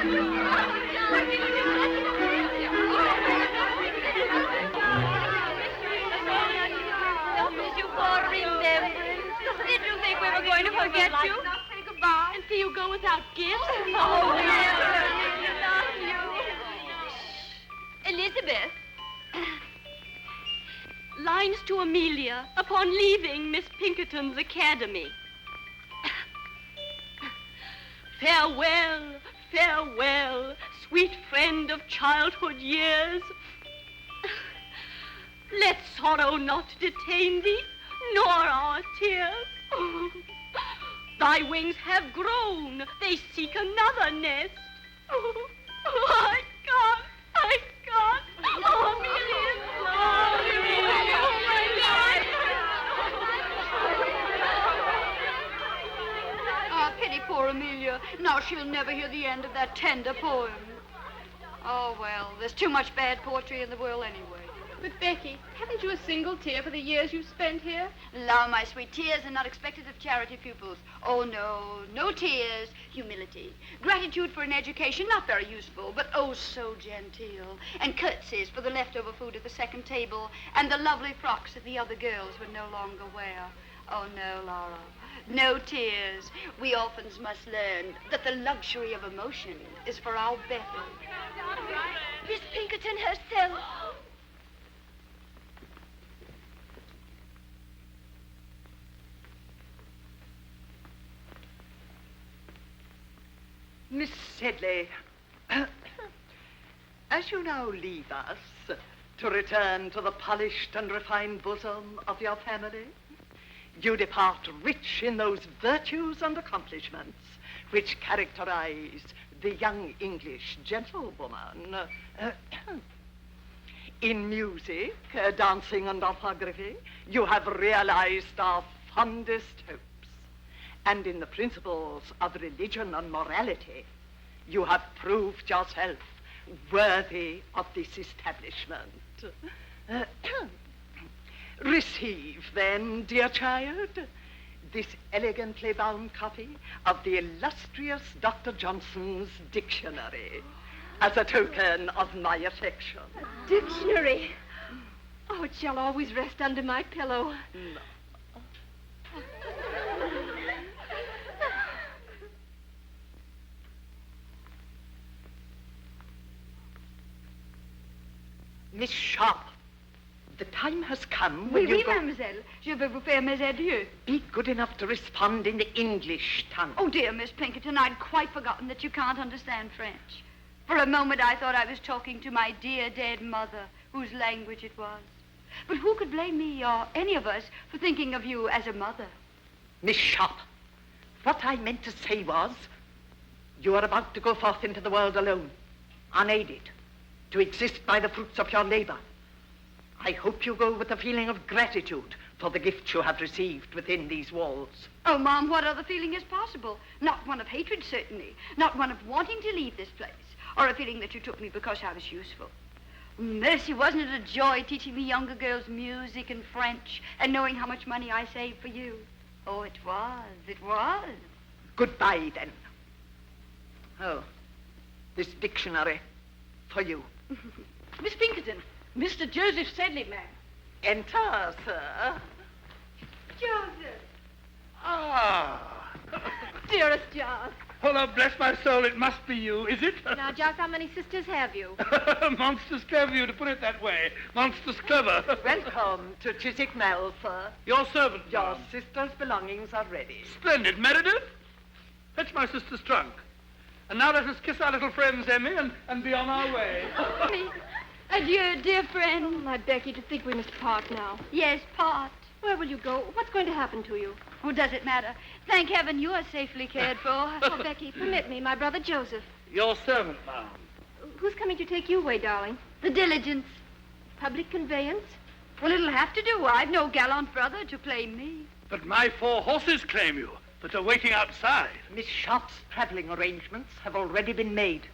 You for remembrance. Did you think we were going to forget you? Say goodbye and see you go without gifts? Oh, we love you. Elizabeth. Lines to Amelia upon leaving Miss Pinkerton's academy. Farewell, farewell, sweet friend of childhood years. Let sorrow not detain thee, nor our tears. Thy wings have grown, they seek another nest. I can't. Oh, Amelia, oh, Amelia, oh, my life. Ah, pity poor Amelia. Now she'll never hear the end of that tender poem. Oh, well, there's too much bad poetry in the world anyway. But, Becky, haven't you a single tear for the years you've spent here? La, my sweet, tears are not expected of charity pupils. Oh, no, no tears. Humility. Gratitude for an education, not very useful, but oh, so genteel. And curtsies for the leftover food at the second table, and the lovely frocks that the other girls would no longer wear. Oh, no, Laura. No tears. We orphans must learn that the luxury of emotion is for our better. Miss Pinkerton herself. Miss Sedley, as you now leave us to return to the polished and refined bosom of your family, you depart rich in those virtues and accomplishments which characterize the young English gentlewoman. In music, dancing, and orthography, you have realized our fondest hopes. And in the principles of religion and morality, you have proved yourself worthy of this establishment. Receive, then, dear child, this elegantly bound copy of the illustrious Dr. Johnson's dictionary as a token of my affection. A dictionary? Oh, it shall always rest under my pillow. No. Miss Sharp, the time has come when Oui, mademoiselle. Je vais vous faire mes adieux. Be good enough to respond in the English tongue. Oh, dear Miss Pinkerton, I'd quite forgotten that you can't understand French. For a moment, I thought I was talking to my dear dead mother, whose language it was. But who could blame me or any of us for thinking of you as a mother? Miss Sharp, what I meant to say was, you are about to go forth into the world alone, unaided, to exist by the fruits of your labor. I hope you go with a feeling of gratitude for the gifts you have received within these walls. Oh, Mom, what other feeling is possible? Not one of hatred, certainly. Not one of wanting to leave this place. Or a feeling that you took me because I was useful. Mercy, wasn't it a joy teaching the younger girls music and French and knowing how much money I saved for you? Oh, it was. It was. Goodbye, then. Oh, this dictionary for you. Miss Pinkerton, Mr. Joseph Sedley, ma'am. Enter, sir. Joseph. Ah. Dearest Giles. Oh, bless my soul, it must be you, is it? Now, Giles, how many sisters have you? Monstrous clever of you to put it that way. Monstrous clever. Welcome to Chiswick Mell, sir. Your servant, Your ma'am. sister's belongings are ready. Splendid. Meredith, fetch my sister's trunk. And now let us kiss our little friends, Emmy, and be on our way. Adieu, dear friend. My Becky, to think we must part now. Yes, part. Where will you go? What's going to happen to you? Oh, does it matter? Thank heaven you are safely cared for. Oh, Becky, permit me, my brother Joseph. Your servant, ma'am. Who's coming to take you away, darling? The diligence. Public conveyance? Well, it'll have to do. I've no gallant brother to claim me. But my 4 horses claim you, that are waiting outside. Miss Sharp's traveling arrangements have already been made.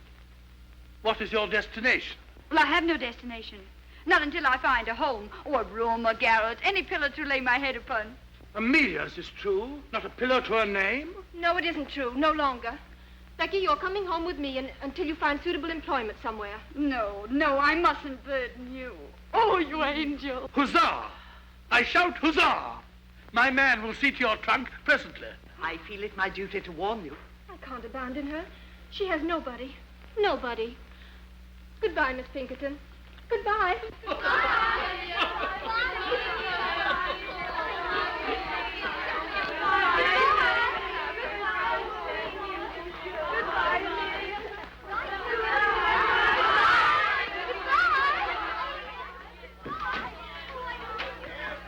What is your destination? Well, I have no destination. Not until I find a home, or a room, a garret, any pillar to lay my head upon. Amelia's is true, not a pillar to her name. No, it isn't true. No longer. Becky, you're coming home with me until you find suitable employment somewhere. No, I mustn't burden you. Oh, you angel. Huzzah! I shout huzzah! My man will see to your trunk presently. I feel it my duty to warn you. I can't abandon her. She has nobody. Nobody. Goodbye, Miss Pinkerton. Goodbye.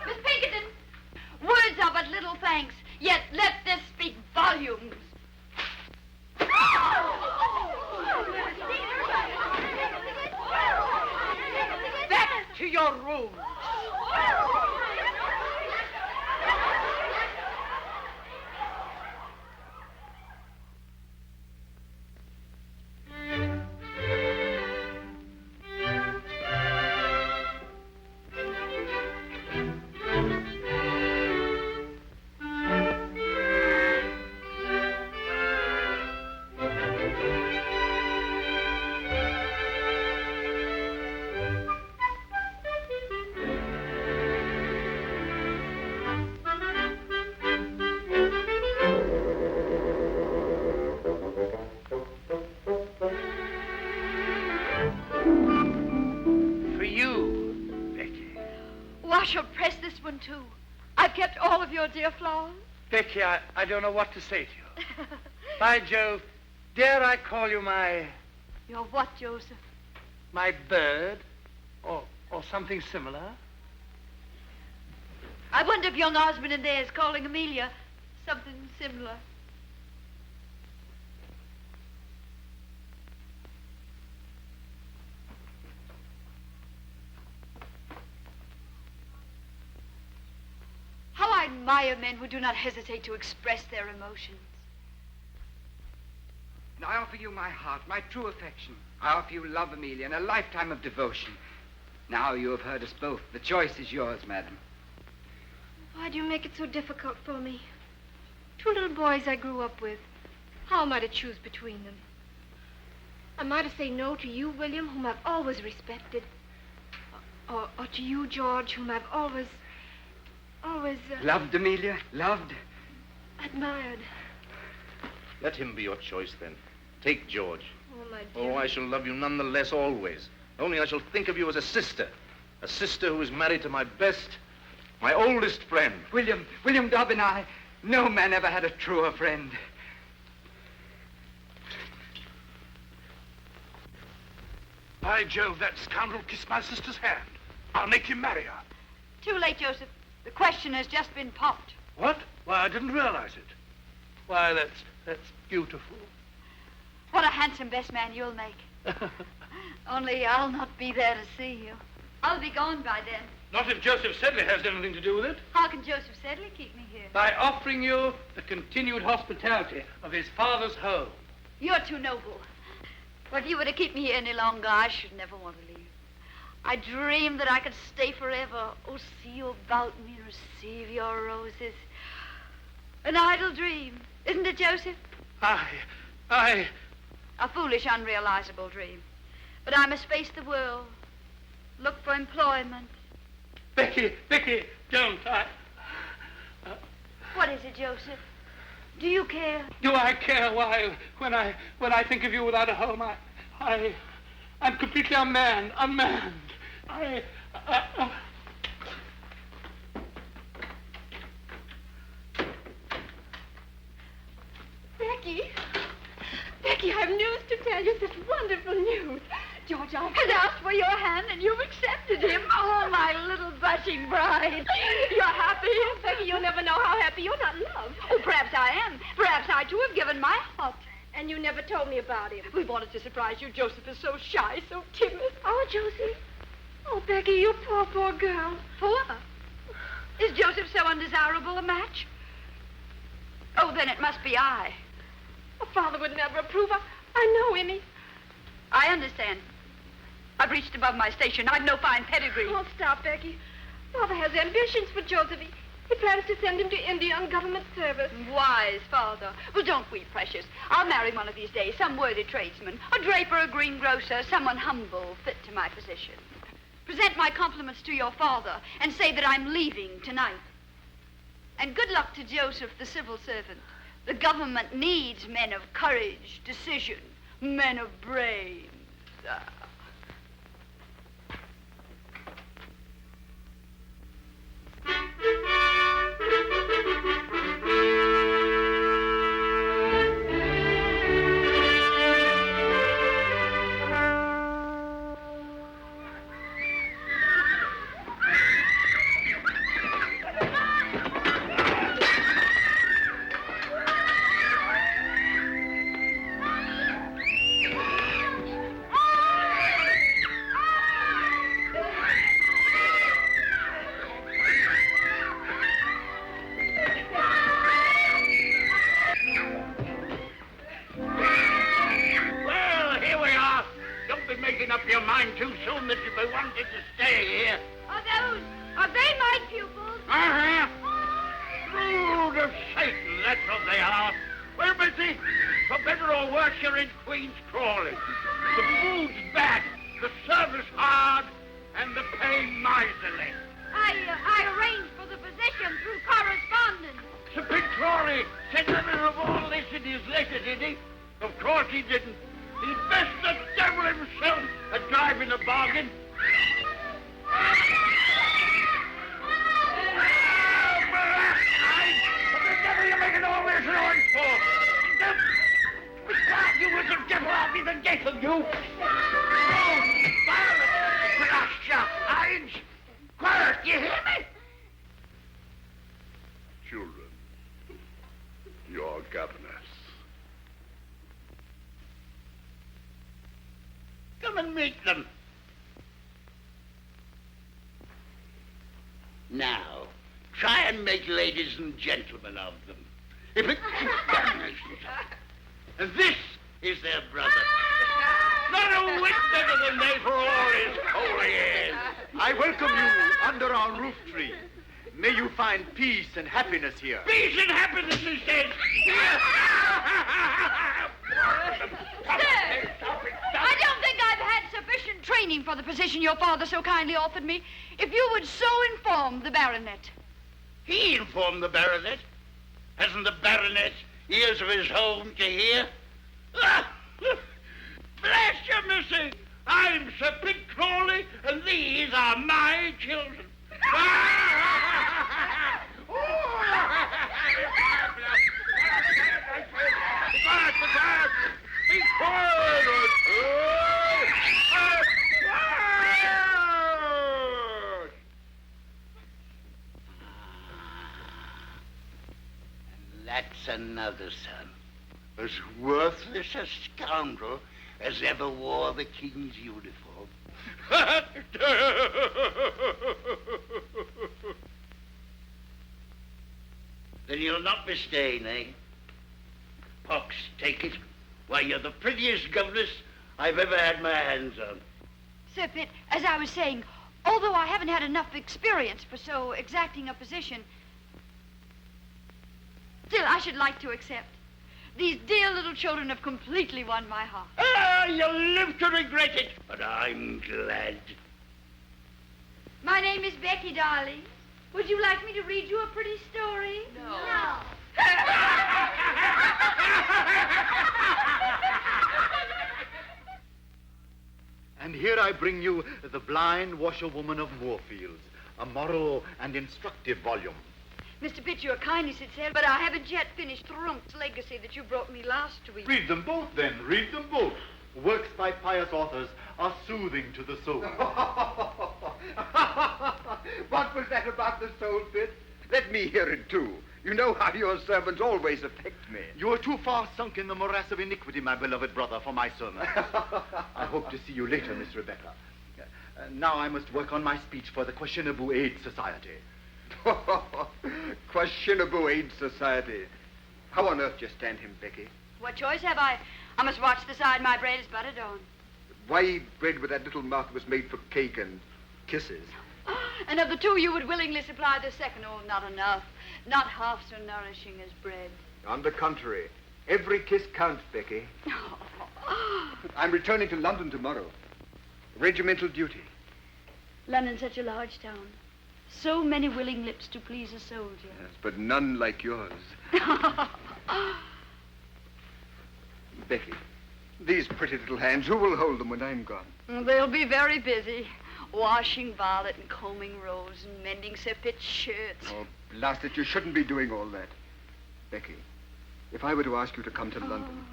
Miss Pinkerton, words are but little thanks, yet let this speak volumes. Back to your room. I shall press this one, too. I've kept all of your dear flowers. Becky, I don't know what to say to you. By Jove, dare I call you my... Your what, Joseph? My bird? Or something similar? I wonder if young Osmond in there is calling Amelia something similar. How I admire men who do not hesitate to express their emotions. And I offer you my heart, my true affection. I offer you love, Amelia, and a lifetime of devotion. Now you have heard us both. The choice is yours, madam. Why do you make it so difficult for me? Two little boys I grew up with. How am I to choose between them? Am I to say no to you, William, whom I've always respected? Or to you, George, whom I've always... Loved, Amelia? Loved? admired. Let him be your choice, then. Take George. Oh, my dear. Oh, I shall love you none the less always. Only I shall think of you as a sister who is married to my best, my oldest friend. William Dobbin, no man ever had a truer friend. By Jove, that scoundrel kissed my sister's hand. I'll make him marry her. Too late, Joseph. The question has just been popped. What? Why, I didn't realize it. Why, that's beautiful. What a handsome best man you'll make. Only I'll not be there to see you. I'll be gone by then. Not if Joseph Sedley has anything to do with it. How can Joseph Sedley keep me here? By offering you the continued hospitality of his father's home. You're too noble. Well, if you were to keep me here any longer, I should never want to leave. I dreamed that I could stay forever. Oh, see you about me, receive your roses. An idle dream, isn't it, Joseph? I... A foolish, unrealizable dream. But I must face the world. Look for employment. Becky, don't. What is it, Joseph? Do you care? Do I care? Why, when I think of you without a home, I'm completely unmanned. Becky, I have news to tell you. Such wonderful news. George, has asked for your hand, and you've accepted him. Oh, my little blushing bride. You're happy? Becky, you'll never know how happy you're not in love. Oh, perhaps I am. Perhaps I, too, have given my heart. And you never told me about him. We wanted to surprise you. Joseph is so shy, so timid. Oh, Josie. Oh, Becky, you poor girl. Poor? Is Joseph so undesirable a match? Oh, then it must be I. Oh, Father would never approve. I know him. I understand. I've reached above my station. I've no fine pedigree. Oh, stop, Becky. Father has ambitions for Joseph. He plans to send him to India on government service. Wise father. Well, don't weep, precious. I'll marry one of these days, some worthy tradesman, a draper, a greengrocer, someone humble, fit to my position. Present my compliments to your father and say that I'm leaving tonight. And good luck to Joseph, the civil servant. The government needs men of courage, decision, men of brains. Now, try and make ladies and gentlemen of them. If it... And this is their brother. Not a whit better than they for all his holy years. I welcome you under our roof tree. May you find peace and happiness here. Peace and happiness, he says. I don't think I've had sufficient training for the position your father so kindly offered me. If you would so inform the baronet. He informed the baronet? Hasn't the baronet ears of his own to hear? Bless you, missy. I'm Sir Pitt Crawley, and these are my children. Be quiet. And that's another son, as worthless a scoundrel as ever wore the king's uniform. Then you'll not be staying, eh? Pox, take it. Why, you're the prettiest governess I've ever had my hands on. Sir Pitt, as I was saying, although I haven't had enough experience for so exacting a position, still I should like to accept. These dear little children have completely won my heart. Ah, you'll live to regret it, but I'm glad. My name is Becky, darling. Would you like me to read you a pretty story? No. And here I bring you The Blind Washerwoman of Moorfields, a moral and instructive volume. Mr. Pitt, you're kindly sincere, but I haven't yet finished Thrump's legacy that you brought me last week. Read them both, then. Read them both. Works by pious authors are soothing to the soul. What was that about the soul, Pitt? Let me hear it, too. You know how your servants always affect me. You are too far sunk in the morass of iniquity, my beloved brother, for my sermon. I hope to see you later, Miss Rebecca. Now I must work on my speech for the Questionable Aid Society. Questionable Aid Society. How on earth do you stand him, Becky? What choice have I? I must watch the side my bread is buttered on. Why eat bread with that little mouth that was made for cake and kisses? And of the two, you would willingly supply the second. Oh, not enough. Not half so nourishing as bread. On the contrary, every kiss counts, Becky. I'm returning to London tomorrow. Regimental duty. London's such a large town. So many willing lips to please a soldier. Yes, but none like yours. Becky, these pretty little hands, who will hold them when I'm gone? They'll be very busy. Washing Violet and combing Rose and mending Sir Pitt's shirts. Oh, blast it, you shouldn't be doing all that. Becky, if I were to ask you to come to London,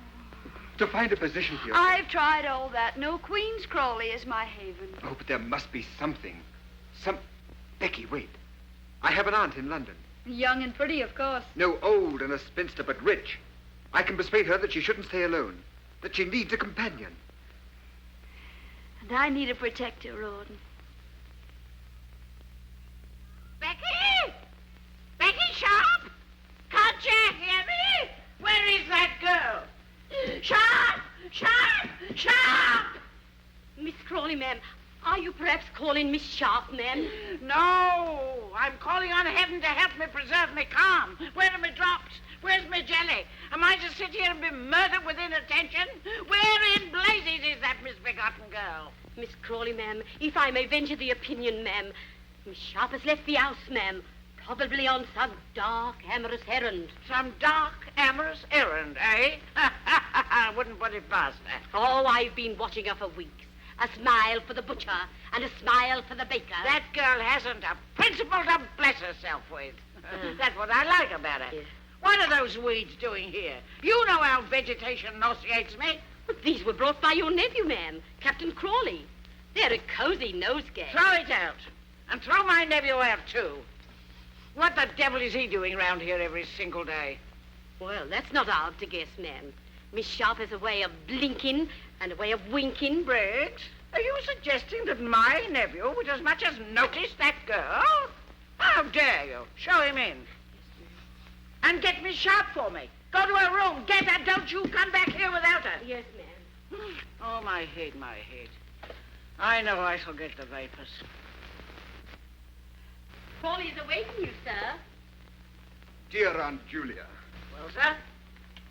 to find a position here... I've tried all that. No Queen's Crawley is my haven. Oh, but there must be something. Becky, wait. I have an aunt in London. Young and pretty, of course. No, old and a spinster, but rich. I can persuade her that she shouldn't stay alone, that she needs a companion. And I need a protector, Rawdon. Becky! Becky Sharp! Can't you hear me? Where is that girl? Sharp! Sharp! Sharp! Miss Crawley, ma'am, are you perhaps calling Miss Sharp, ma'am? No, I'm calling on heaven to help me preserve me calm. Where are my drops? Where's my jelly? Am I to sit here and be murdered with inattention? Where in blazes is that misbegotten girl? Miss Crawley, ma'am, if I may venture the opinion, ma'am, Miss Sharp has left the house, ma'am, probably on some dark, amorous errand. Some dark, amorous errand, eh? I wouldn't put it past her. Oh, I've been watching her for weeks. A smile for the butcher and a smile for the baker. That girl hasn't a principle to bless herself with. That's what I like about her. Yes. What are those weeds doing here? You know how vegetation nauseates me. But these were brought by your nephew, ma'am, Captain Crawley. They're a cozy nosegay. Throw it out. And throw my nephew out, too. What the devil is he doing round here every single day? Well, that's not hard to guess, ma'am. Miss Sharp has a way of blinking and a way of winking. Briggs, are you suggesting that my nephew would as much as notice that girl? How dare you? Show him in. And get Miss Sharp for me. Go to her room. Get her. Don't you come back here without her. Yes, ma'am. Oh, my head, my head. I know I shall get the vapors. Crawley's awaiting you, sir. Dear Aunt Julia. Well, sir,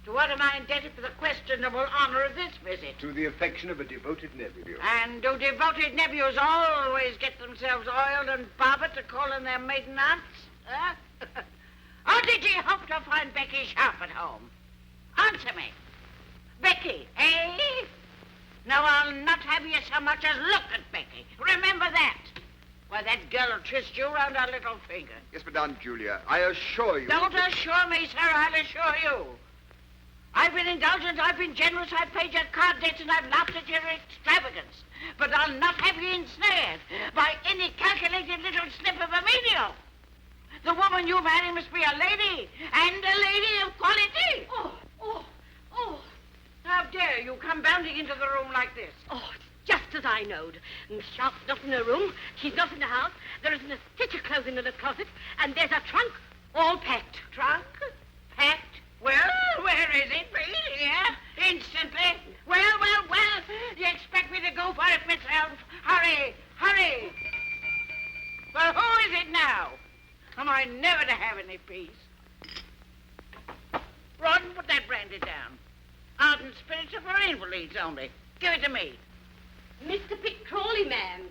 to what am I indebted for the questionable honor of this visit? To the affection of a devoted nephew. And do devoted nephews always get themselves oiled and barbered to call in their maiden aunts? Huh? Or did you hope to find Becky Sharp at home? Answer me. Becky, eh? No, I'll not have you so much as look at Becky. Remember that. Why, that girl will twist you round her little finger. Yes, but Aunt Julia, I assure you... Don't assure me, sir. I'll assure you. I've been indulgent, I've been generous, I've paid your card debts, and I've laughed at your extravagance. But I'll not have you ensnared by any calculated little snip of a menial. The woman you've had must be a lady, and a lady of quality. Oh. How dare you come bounding into the room like this? Oh, it's just as I knowed. Miss Sharp's not in her room. She's not in the house. There isn't a stitch of clothing in the closet. And there's a trunk all packed. Trunk? Packed? Well, where is it, please? Here? Instantly? Well. You expect me to go for it myself? Hurry. Well, who is it now? Am I never to have any peace? Rawdon, put that brandy down. Ardent spirits are for invalids only. Give it to me. Mr. Pitt Crawley, ma'am.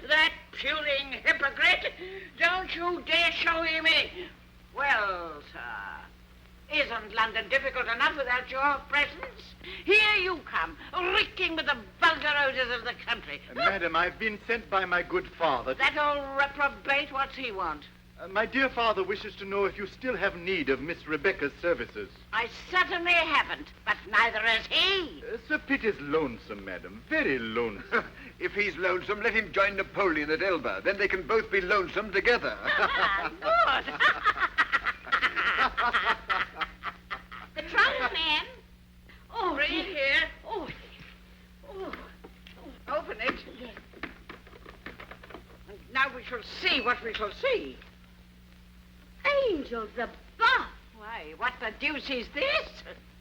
That puling hypocrite! Don't you dare show him in. Well, sir, isn't London difficult enough without your presence? Here you come, reeking with the vulgar odors of the country. Madam, I've been sent by my good father. That old reprobate, what's he want? My dear father wishes to know if you still have need of Miss Rebecca's services. I certainly haven't, but neither has he. Sir Pitt is lonesome, madam. Very lonesome. If he's lonesome, let him join Napoleon at Elba. Then they can both be lonesome together. Good. The trunk, ma'am. Oh, Bring it here. Oh. Open it. Yes. And now we shall see what we shall see. Angels above. Why, what the deuce is this?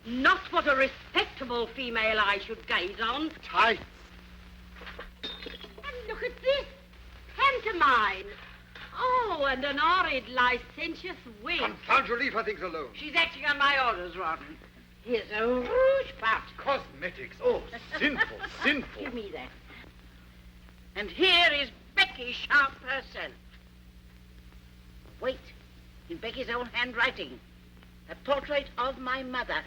Not what a respectable female eye should gaze on. Tight. And look at this. pantomime. Oh, and an horrid, licentious wig. Confound your leave her things alone. She's acting on my orders, Rawdon. Here's a rouge pot. Cosmetics. Oh, sinful, sinful. Give me that. And here is Becky Sharp herself. Wait, in Becky's own handwriting. A portrait of my mother.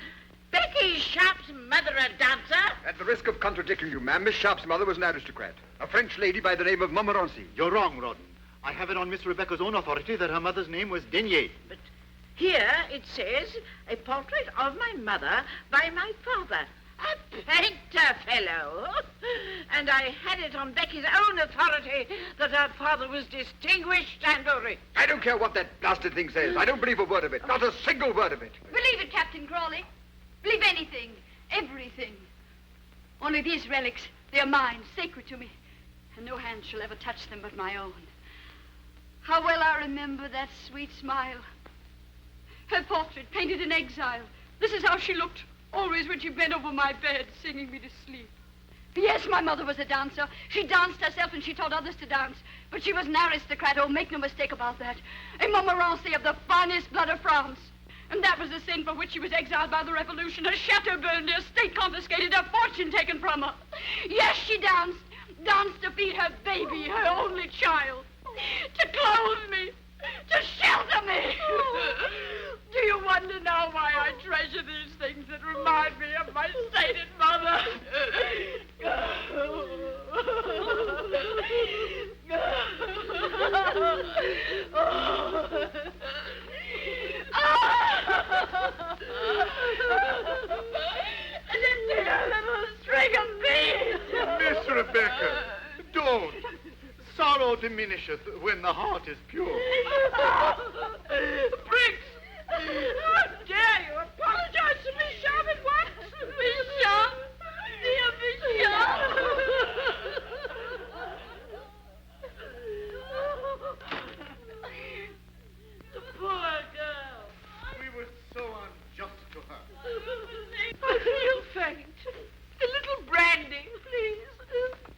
Becky Sharp's mother a dancer? At the risk of contradicting you, ma'am, Miss Sharp's mother was an aristocrat. A French lady by the name of Montmorency. You're wrong, Rawdon. I have it on Miss Rebecca's own authority that her mother's name was Denier. But here it says, a portrait of my mother by my father. A painter fellow. And I had it on Becky's own authority that her father was distinguished and rich. I don't care what that blasted thing says. I don't believe a word of it. Not a single word of it. Believe it, Captain Crawley. Believe anything, everything. Only these relics, they are mine, sacred to me, and no hand shall ever touch them but my own. How well I remember that sweet smile. Her portrait, painted in exile. This is how she looked, always when she bent over my bed, singing me to sleep. Yes, my mother was a dancer. She danced herself and she taught others to dance. But she was an aristocrat, oh, make no mistake about that. A Montmorency of the finest blood of France. And that was the sin for which she was exiled by the revolution. Her chateau burned, her estate confiscated, her fortune taken from her. Yes, she danced. Danced to feed her baby, her only child. To clothe me. To shelter me. Do you wonder now why I treasure these things that remind me of my sainted mother? And a dear little string of beads. Miss Rebecca, don't. Sorrow diminisheth when the heart is pure. Briggs! How dare you apologize to Miss Sharp at once? Miss Sharp! Dear Miss Sharp! The poor girl. We were so unjust to her. You faint. A little brandy, please.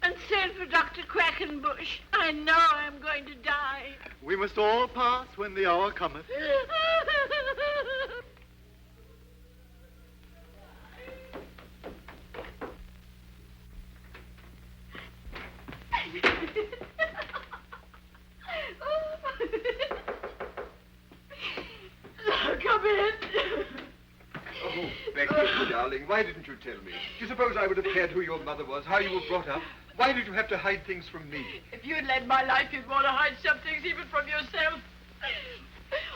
And send for Dr. Quackenbush. I know I'm going to die. We must all pass when the hour cometh. Come in. Oh, Becky, darling, why didn't you tell me? Do you suppose I would have cared who your mother was, how you were brought up? Why did you have to hide things from me? If you'd led my life, you'd want to hide some things even from yourself.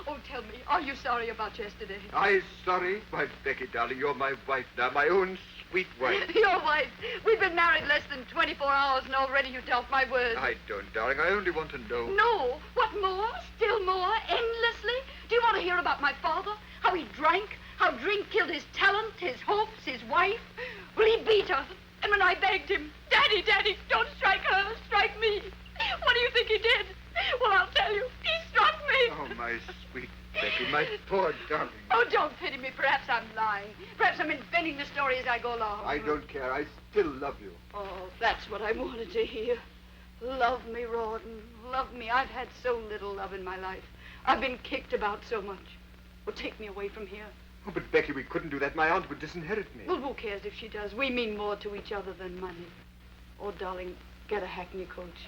Oh, tell me, are you sorry about yesterday? I sorry? Why, Becky, darling, you're my wife now, my own sweet wife. Your wife. We've been married less than 24 hours, and already you doubt my word. I don't, darling. I only want to know. No. What more? Still more? Endlessly? Do you want to hear about my father? How he drank? How drink killed his talent, his hopes, his wife? Well, he beat her. And when I begged him, Daddy, Daddy, don't strike her, strike me. What do you think he did? Well, I'll tell you. He struck me. Oh, my sweet Becky, my poor darling. Oh, don't pity me. Perhaps I'm lying. Perhaps I'm inventing the story as I go along. I don't care. I still love you. Oh, that's what I wanted to hear. Love me, Rawdon. Love me. I've had so little love in my life. I've been kicked about so much. Well, take me away from here. Oh, but Becky, we couldn't do that. My aunt would disinherit me. Well, who cares if she does? We mean more to each other than money. Oh, darling, get a hackney coach.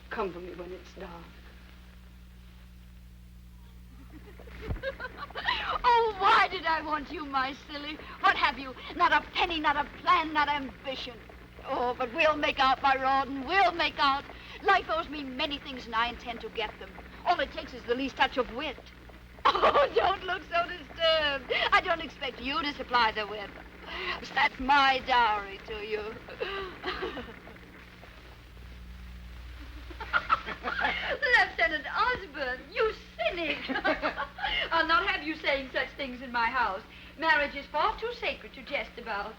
Come for me when it's dark. Oh, why did I want you, my silly? What have you? Not a penny, not a plan, not ambition. Oh, but we'll make out, my Rawdon. We'll make out. Life owes me many things, and I intend to get them. All it takes is the least touch of wit. Oh, don't look so disturbed. I don't expect you to supply the wit. That's my dowry to you. Lieutenant Osborne, you cynic. I'll not have you saying such things in my house. Marriage is far too sacred to jest about.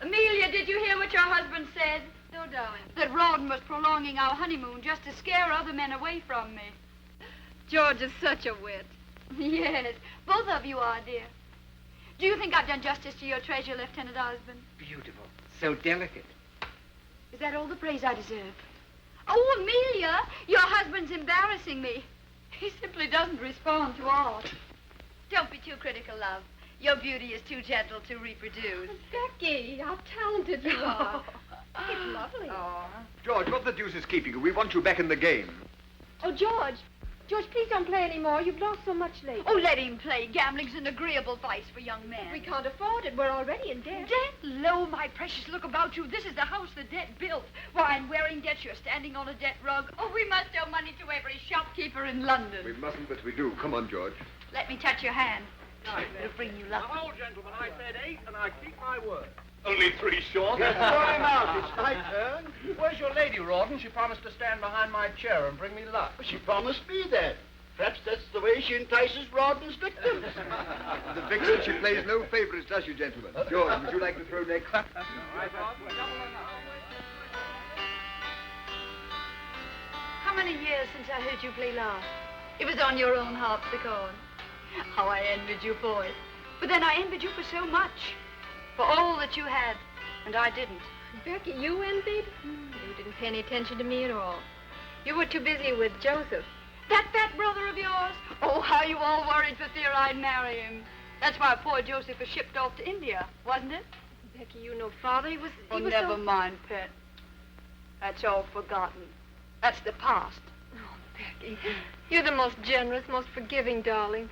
Amelia, did you hear what your husband said? No, darling. That Rawdon was prolonging our honeymoon just to scare other men away from me. George is such a wit. Yes, both of you are, dear. Do you think I've done justice to your treasure, Lieutenant Osborne? Beautiful. So delicate. Is that all the praise I deserve? Oh, Amelia, your husband's embarrassing me. He simply doesn't respond to art. Don't be too critical, love. Your beauty is too gentle to reproduce. Becky, how talented you are. It's lovely. George, what the deuce is keeping you? We want you back in the game. Oh, George. George, please don't play anymore. You've lost so much lately. Oh, let him play. Gambling's an agreeable vice for young men. We can't afford it. We're already in debt. Debt? Lo, my precious, look about you. This is the house the debt built. Why, and wearing debt, you're standing on a debt rug. Oh, we must owe money to every shopkeeper in London. We mustn't, but we do. Come on, George. Let me touch your hand. It'll bring you luck. Now, gentlemen, I said 8, and I keep my word. Only 3 short. Yes, throw him out. It's my turn. Where's your lady, Rawdon? She promised to stand behind my chair and bring me luck. She promised me that. Perhaps that's the way she entices Rawdon's victims. The vixen, she plays no favorites, does she, gentlemen? George, would you like to throw next? How many years since I heard you play last? It was on your own harpsichord. How I envied you for it. But then I envied you for so much. For all that you had, and I didn't. Becky, you envied? You didn't pay any attention to me at all. You were too busy with Joseph. That fat brother of yours? Oh, how you all worried for fear I'd marry him. That's why poor Joseph was shipped off to India, wasn't it? Becky, you know Father, he was Never so... mind, pet. That's all forgotten. That's the past. Oh, Becky, you're the most generous, most forgiving darling.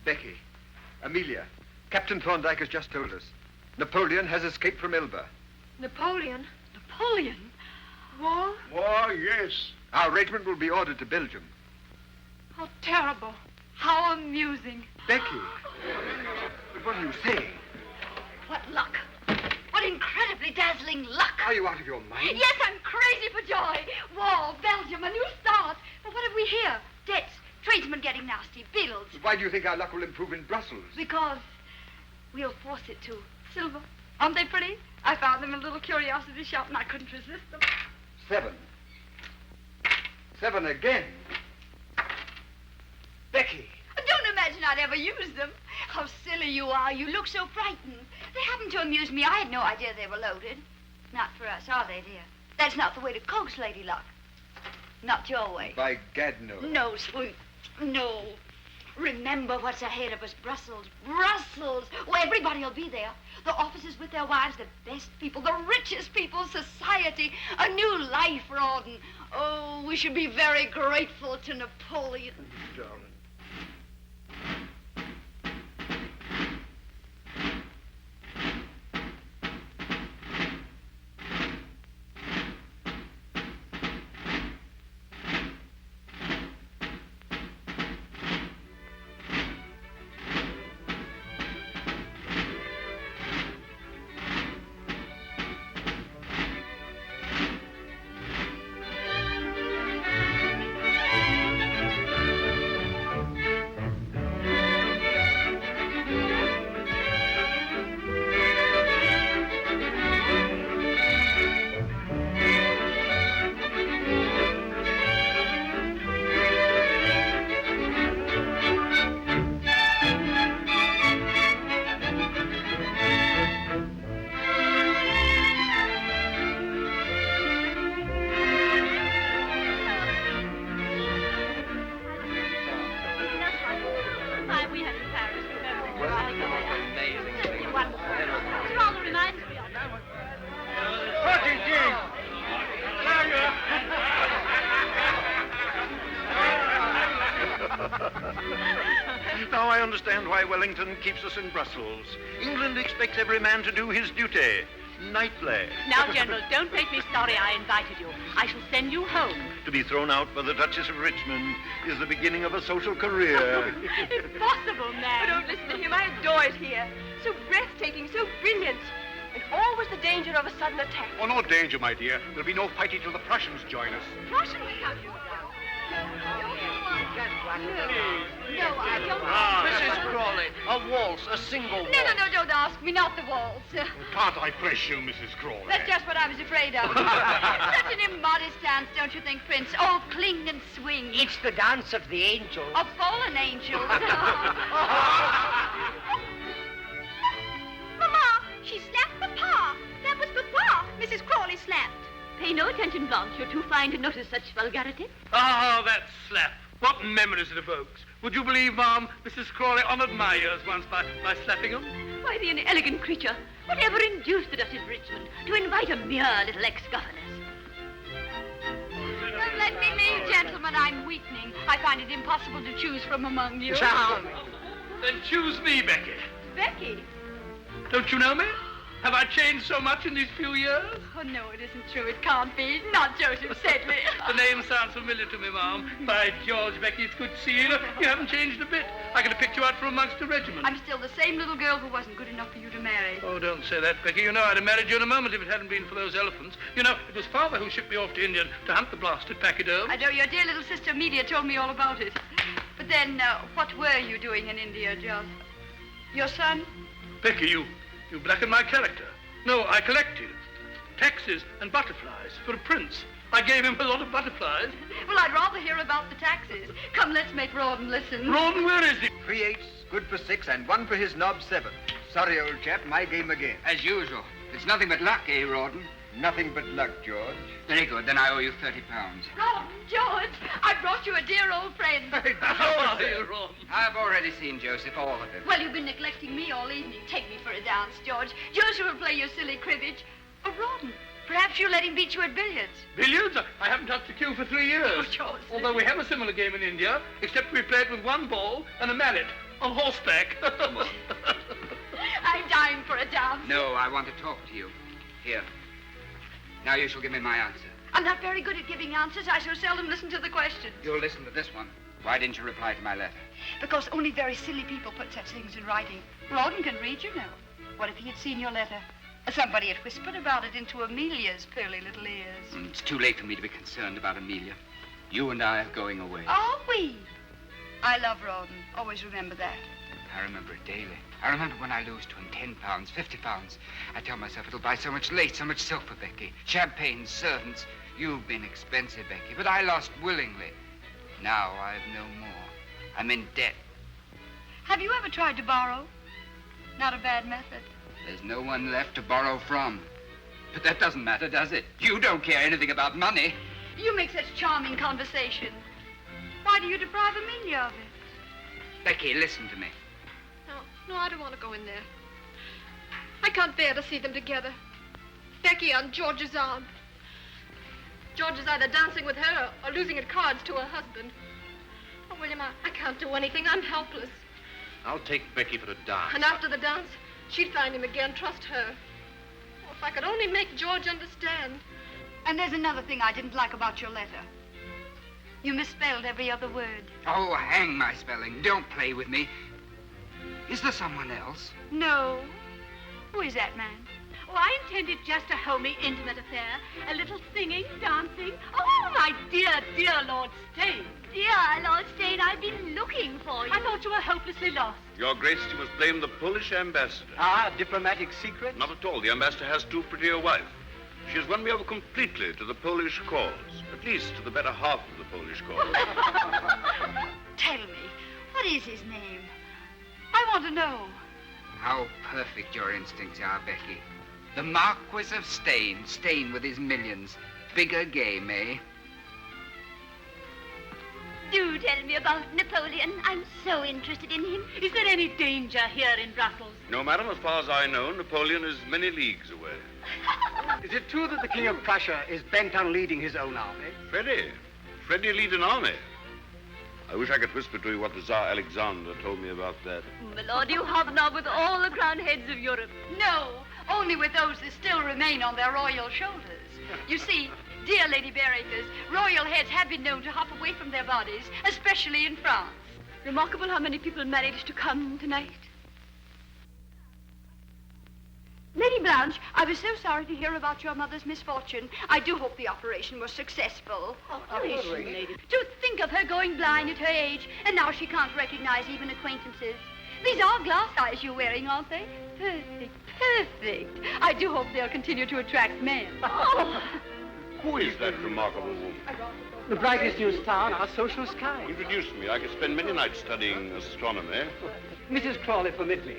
Becky, Amelia, Captain Thorndyke has just told us. Napoleon has escaped from Elba. Napoleon? Napoleon? War? War, yes. Our regiment will be ordered to Belgium. How terrible. How amusing. Becky, but what are you saying? What luck. What incredibly dazzling luck. Are you out of your mind? Yes, I'm crazy for joy. War, Belgium, a new start. But what have we here? Debts, tradesmen getting nasty, bills. Why do you think our luck will improve in Brussels? Because we'll force it to. Silver. Aren't they pretty? I found them in a little curiosity shop and I couldn't resist them. 7. 7 again. Becky. Don't imagine I'd ever use them. How silly you are. You look so frightened. They happened to amuse me. I had no idea they were loaded. Not for us, are they, dear? That's not the way to coax Lady Luck. Not your way. By gad, no. No, sweet. No. Remember what's ahead of us, Brussels. Brussels! Oh, everybody will be there. The officers with their wives, the best people, the richest people, society. A new life, Rawdon. Oh, we should be very grateful to Napoleon. Darling. Now I understand why Wellington keeps us in Brussels. England expects every man to do his duty. Nightly. Now, General, don't make me sorry I invited you. I shall send you home. To be thrown out by the Duchess of Richmond is the beginning of a social career. Impossible, man. Oh, don't listen to him. I adore it here. So breathtaking, so brilliant. And always the danger of a sudden attack. Oh, no danger, my dear. There'll be no fighting till the Prussians join us. Prussians? Please. No, I don't. Mrs. Crawley, a waltz, a single waltz. No, don't ask me, not the waltz. Can't I press you, Mrs. Crawley? That's just what I was afraid of. Such an immodest dance, don't you think, Prince? Oh, cling and swing. It's the dance of the angels. Of fallen angels. Mama, she slapped Papa. That was Papa Mrs. Crawley slapped. Pay no attention, Blanche. You're too fine to notice such vulgarity. Ah, that slap. What memories it evokes. Would you believe, Ma'am, Mrs. Crawley honored my ears once by slapping them? Why, the inelegant creature. Whatever induced the Duchess of Richmond to invite a mere little ex-governess? Let me leave, gentlemen. I'm weakening. I find it impossible to choose from among you. Charming. Then choose me, Becky. Becky? Don't you know me? Have I changed so much in these few years? Oh, no, it isn't true. It can't be. Not Joseph Sedley. The name sounds familiar to me, Ma'am. By George, Becky, it's good to see you. You haven't changed a bit. I could have picked you out from amongst the regiment. I'm still the same little girl who wasn't good enough for you to marry. Oh, don't say that, Becky. You know I'd have married you in a moment if it hadn't been for those elephants. You know, it was Father who shipped me off to India to hunt the blasted pachyderm. I know your dear little sister Amelia told me all about it. But then, what were you doing in India, John? Your son? Becky, you blackened my character. No, I collected taxes and butterflies for a prince. I gave him a lot of butterflies. Well, I'd rather hear about the taxes. Come, let's make Rawdon listen. Rawdon, where is he? 3 8s, good for 6, and 1 for his knob 7. Sorry, old chap, my game again. As usual. It's nothing but luck, eh, Rawdon? Nothing but luck, George. Very good. Then I owe you £30. Rawdon, George, I brought you a dear old friend. How are you, Rawdon? I've already seen Joseph, all of him. Well, you've been neglecting me all evening. Take me for a dance, George. Joseph will play your silly cribbage. Oh, Rawdon, perhaps you'll let him beat you at billiards. Billiards? I haven't touched a cue for 3 years. Oh, George. Although we have a similar game in India, except we play it with 1 ball and a mallet on horseback. I'm dying for a dance. No, I want to talk to you. Here. Now you shall give me my answer. I'm not very good at giving answers. I so seldom listen to the questions. You'll listen to this one. Why didn't you reply to my letter? Because only very silly people put such things in writing. Rawdon can read, you know. What if he had seen your letter? Somebody had whispered about it into Amelia's pearly little ears. It's too late for me to be concerned about Amelia. You and I are going away. Are we? I love Rawdon. Always remember that. I remember it daily. I remember when I lose to him £10, £50. I tell myself it'll buy so much lace, so much silk for Becky. Champagne, servants. You've been expensive, Becky, but I lost willingly. Now I've no more. I'm in debt. Have you ever tried to borrow? Not a bad method. There's no one left to borrow from. But that doesn't matter, does it? You don't care anything about money. You make such charming conversation. Why do you deprive Amelia of it? Becky, listen to me. No, I don't want to go in there. I can't bear to see them together. Becky on George's arm. George is either dancing with her or losing at cards to her husband. Oh, William, I can't do anything. I'm helpless. I'll take Becky for a dance. And after the dance, she'd find him again. Trust her. Oh, if I could only make George understand. And there's another thing I didn't like about your letter. You misspelled every other word. Oh, hang my spelling. Don't play with me. Is there someone else? No. Who is that man? Oh, I intended just a homey, intimate affair. A little singing, dancing. Oh, my dear, dear Lord Stane. Dear Lord Stane, I've been looking for you. I thought you were hopelessly lost. Your Grace, you must blame the Polish ambassador. Ah, diplomatic secret? Not at all. The ambassador has too pretty a wife. She has won me over completely to the Polish cause. At least to the better half of the Polish cause. Tell me, what is his name? I want to know. How perfect your instincts are, Becky. The Marquis of Stane. Stane with his millions. Bigger game, eh? Do tell me about Napoleon. I'm so interested in him. Is there any danger here in Brussels? No, madam, as far as I know, Napoleon is many leagues away. Is it true that the King of Prussia is bent on leading his own army? Freddie lead an army. I wish I could whisper to you what the Tsar Alexander told me about that. My lord, you hobnob with all the crowned heads of Europe. No, only with those that still remain on their royal shoulders. You see, dear Lady Bearacres, royal heads have been known to hop away from their bodies, especially in France. Remarkable how many people managed to come tonight. Lady Blanche, I was so sorry to hear about your mother's misfortune. I do hope the operation was successful. Operation, lady. To think of her going blind at her age, and now she can't recognize even acquaintances. These are glass eyes you're wearing, aren't they? Perfect, perfect. I do hope they'll continue to attract men. Who is that remarkable woman? The brightest new star in our social sky. Introduce me. I could spend many nights studying astronomy. Mrs. Crawley, permit me.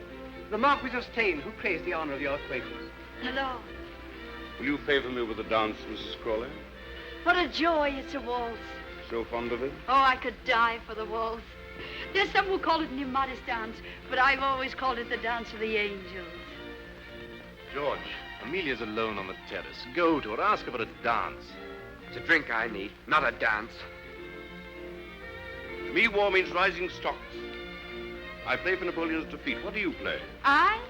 The Marquis of Steyne, who prays the honor of your acquaintance. Hello. Will you favor me with a dance, Mrs. Crawley? What a joy it's a waltz. So fond of it? Oh, I could die for the waltz. There's some who call it an immodest dance, but I've always called it the dance of the angels. George, Amelia's alone on the terrace. Go to her, ask her for a dance. It's a drink I need, not a dance. To me, war means rising stocks. I play for Napoleon's defeat. What do you play? I?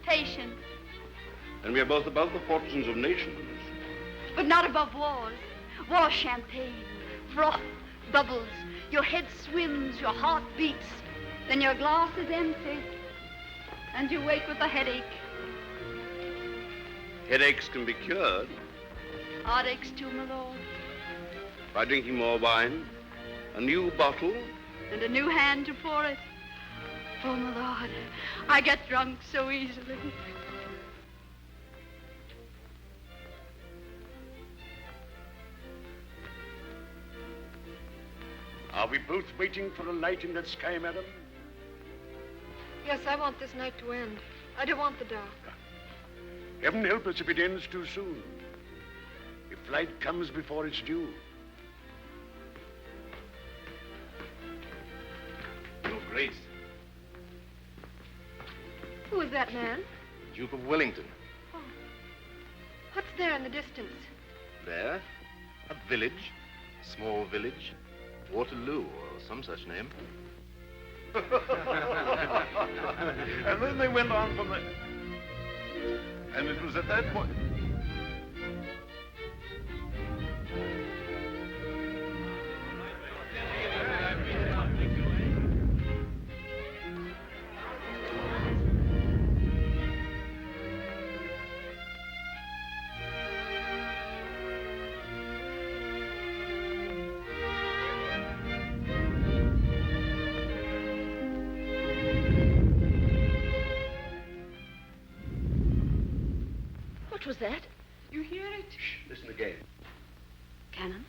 Patience. And we are both above the fortunes of nations. But not above wars. War champagne, froth, bubbles. Your head swims, your heart beats. Then your glass is empty. And you wake with a headache. Headaches can be cured. Heartaches too, my lord. By drinking more wine, a new bottle. And a new hand to pour it. Oh, my lord, I get drunk so easily. Are we both waiting for a light in that sky, madam? Yes, I want this night to end. I don't want the dark. Heaven help us if it ends too soon. If light comes before it's due. Your Grace, Who is that man? Duke of Wellington. What's there in the distance? There, a village, small village, Waterloo, or some such name. And then they went on from there. And it was at that point. What was that? You hear it? Shh, listen again. Cannon?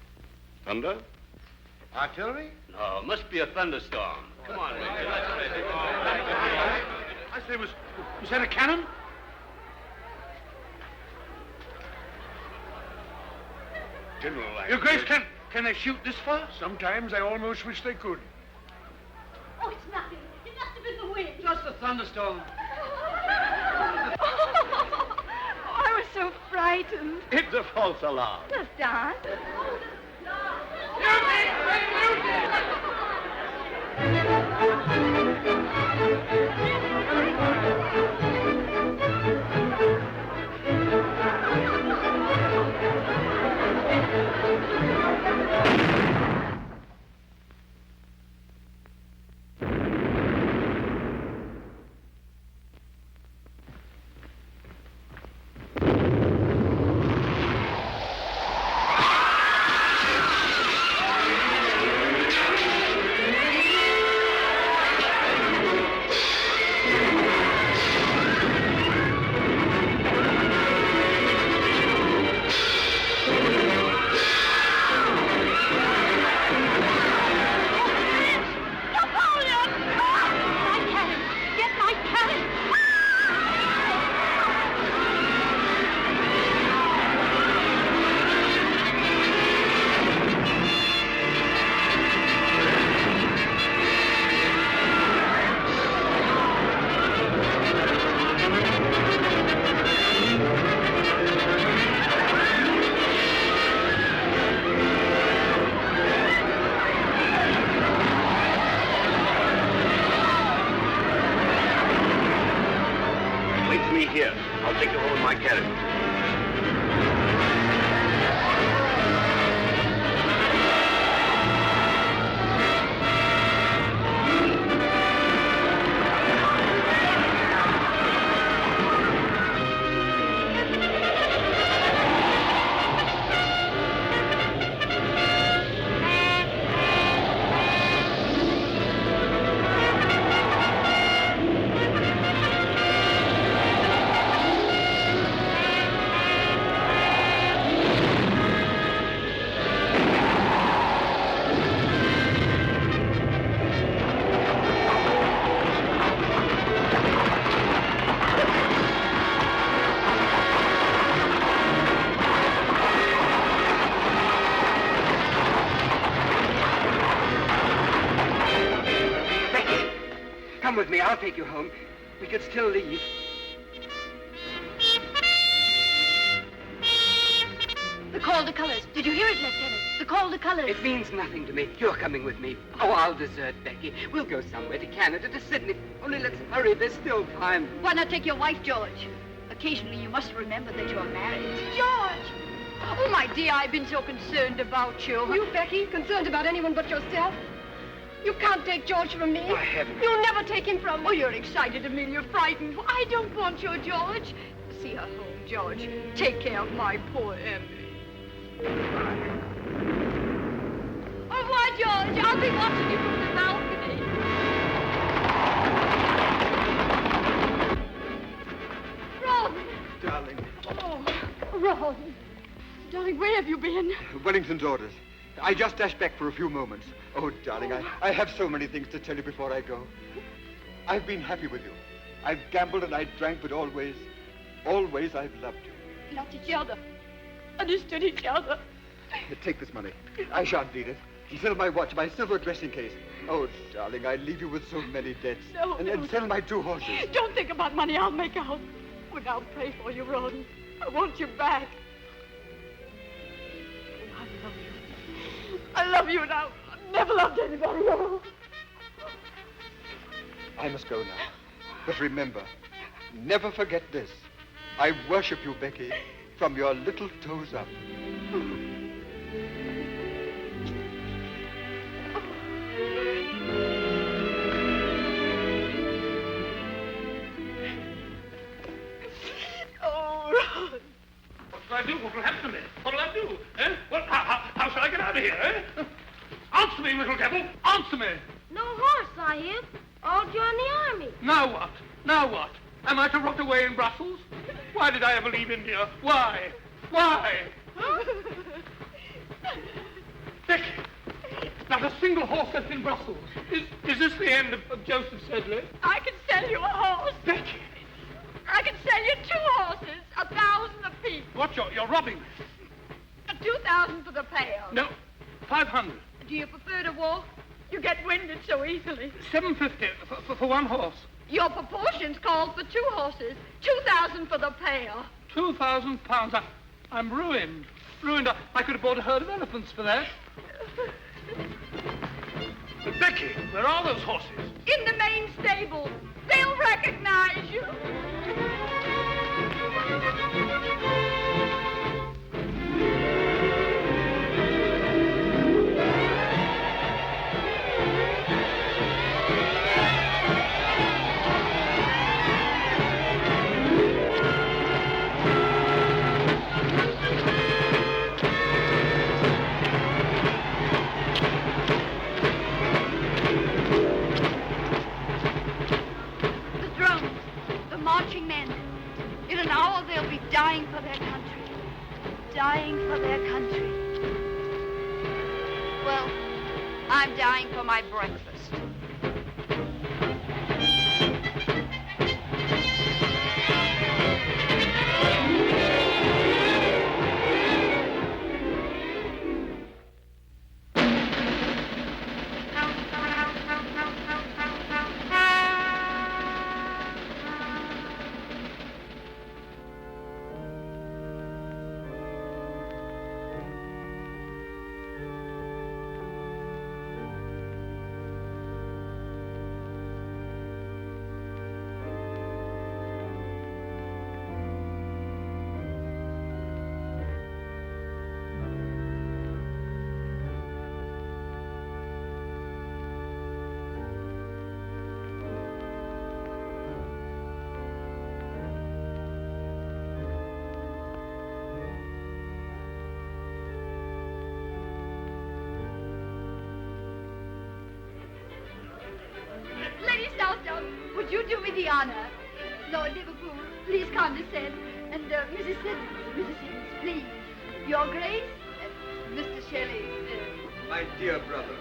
Thunder? Artillery? No, must be a thunderstorm. Come on, Major. I say, was that a cannon? General, Your Grace, can they shoot this far? Sometimes I almost wish they could. Oh, it's nothing. It must have been the wind. Just a thunderstorm. I was so frightened. It's a false alarm. Let's dance. with me. I'll take you home. We could still leave. The call to colors. Did you hear it, Lieutenant? The call to colors. It means nothing to me. You're coming with me. Oh, I'll desert Becky. We'll go somewhere, to Canada, to Sydney. Only let's hurry. There's still time. Why not take your wife, George? Occasionally, you must remember that you're married. George! Oh, my dear, I've been so concerned about you. You, Becky, concerned about anyone but yourself? You can't take George from me. I haven't. You'll never take him from me. Oh, you're excited, Amelia, frightened. I don't want your George. See her home, George. Take care of my poor Emmy. Au revoir, George. I'll be watching you from the balcony. Rawdon. Darling. Oh, Rawdon. Darling, where have you been? Wellington's orders. I just dashed back for a few moments. Oh, darling, I have so many things to tell you before I go. I've been happy with you. I've gambled and I drank, but always I've loved you. Loved each other. Understood each other. Take this money. I shan't need it. Sell my watch, my silver dressing case. Oh, darling, I leave you with so many debts. No, and sell my 2 horses. Don't think about money. I'll make out. But I'll pray for you, Rawdon. I want you back. I love you. I love you now. I've never loved anybody else. I must go now. But remember, never forget this. I worship you, Becky, from your little toes up. Oh, Rawdon. What shall I do? What will happen to me? What will I do? Eh? What? How shall I get out of here, eh? Answer me, little devil. Answer me. No horse, Sahib. I'll join the army. Now what? Now what? Am I to rot away in Brussels? Why did I ever leave India? Why? Why? Becky, not a single horse left in Brussels. Is this the end of Joseph Sedley? I can sell you a horse. Becky! I can sell you 2 horses, 1,000 apiece. What, you're robbing me? 2,000 for the pair. No, 500. Do you prefer to walk? You get winded so easily. 750 for 1 horse. Your proportions call for 2 horses. 2,000 for the pair. 2,000 pounds. I'm ruined. Ruined. I could have bought a herd of elephants for that. But Becky, where are those horses? In the main stable. They'll recognize you. Marching men. In an hour, they'll be dying for their country. Dying for their country. Well, I'm dying for my breakfast. Would you do me the honor? Lord Liverpool, please condescend. And Mrs. Siddons, please. Your Grace, Mr. Shelley. My dear brother.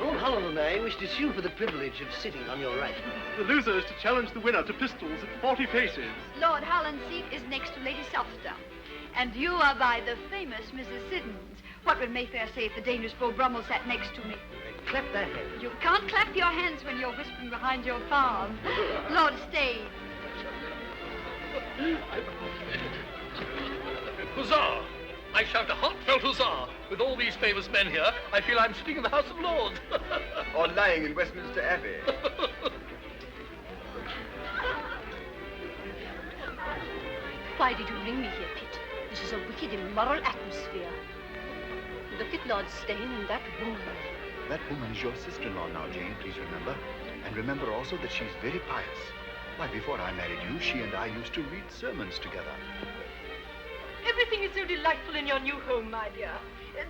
Lord Holland and I wish to sue for the privilege of sitting on your right. The loser is to challenge the winner to pistols at 40 paces. Lord Holland's seat is next to Lady Southdown. And you are by the famous Mrs. Siddons, What will Mayfair say if the dangerous Beau Brummel sat next to me? Clap their hands. You can't clap your hands when you're whispering behind your palm. Lord Stane. Huzzah! I shout a heartfelt huzzah. With all these famous men here, I feel I'm sitting in the House of Lords. Or lying in Westminster Abbey. Why did you bring me here, Pitt? This is a wicked, immoral atmosphere. Look at Lord Stane and that woman. That woman is your sister-in-law now, Jane, please remember. And remember also that she's very pious. Why, before I married you, she and I used to read sermons together. Everything is so delightful in your new home, my dear.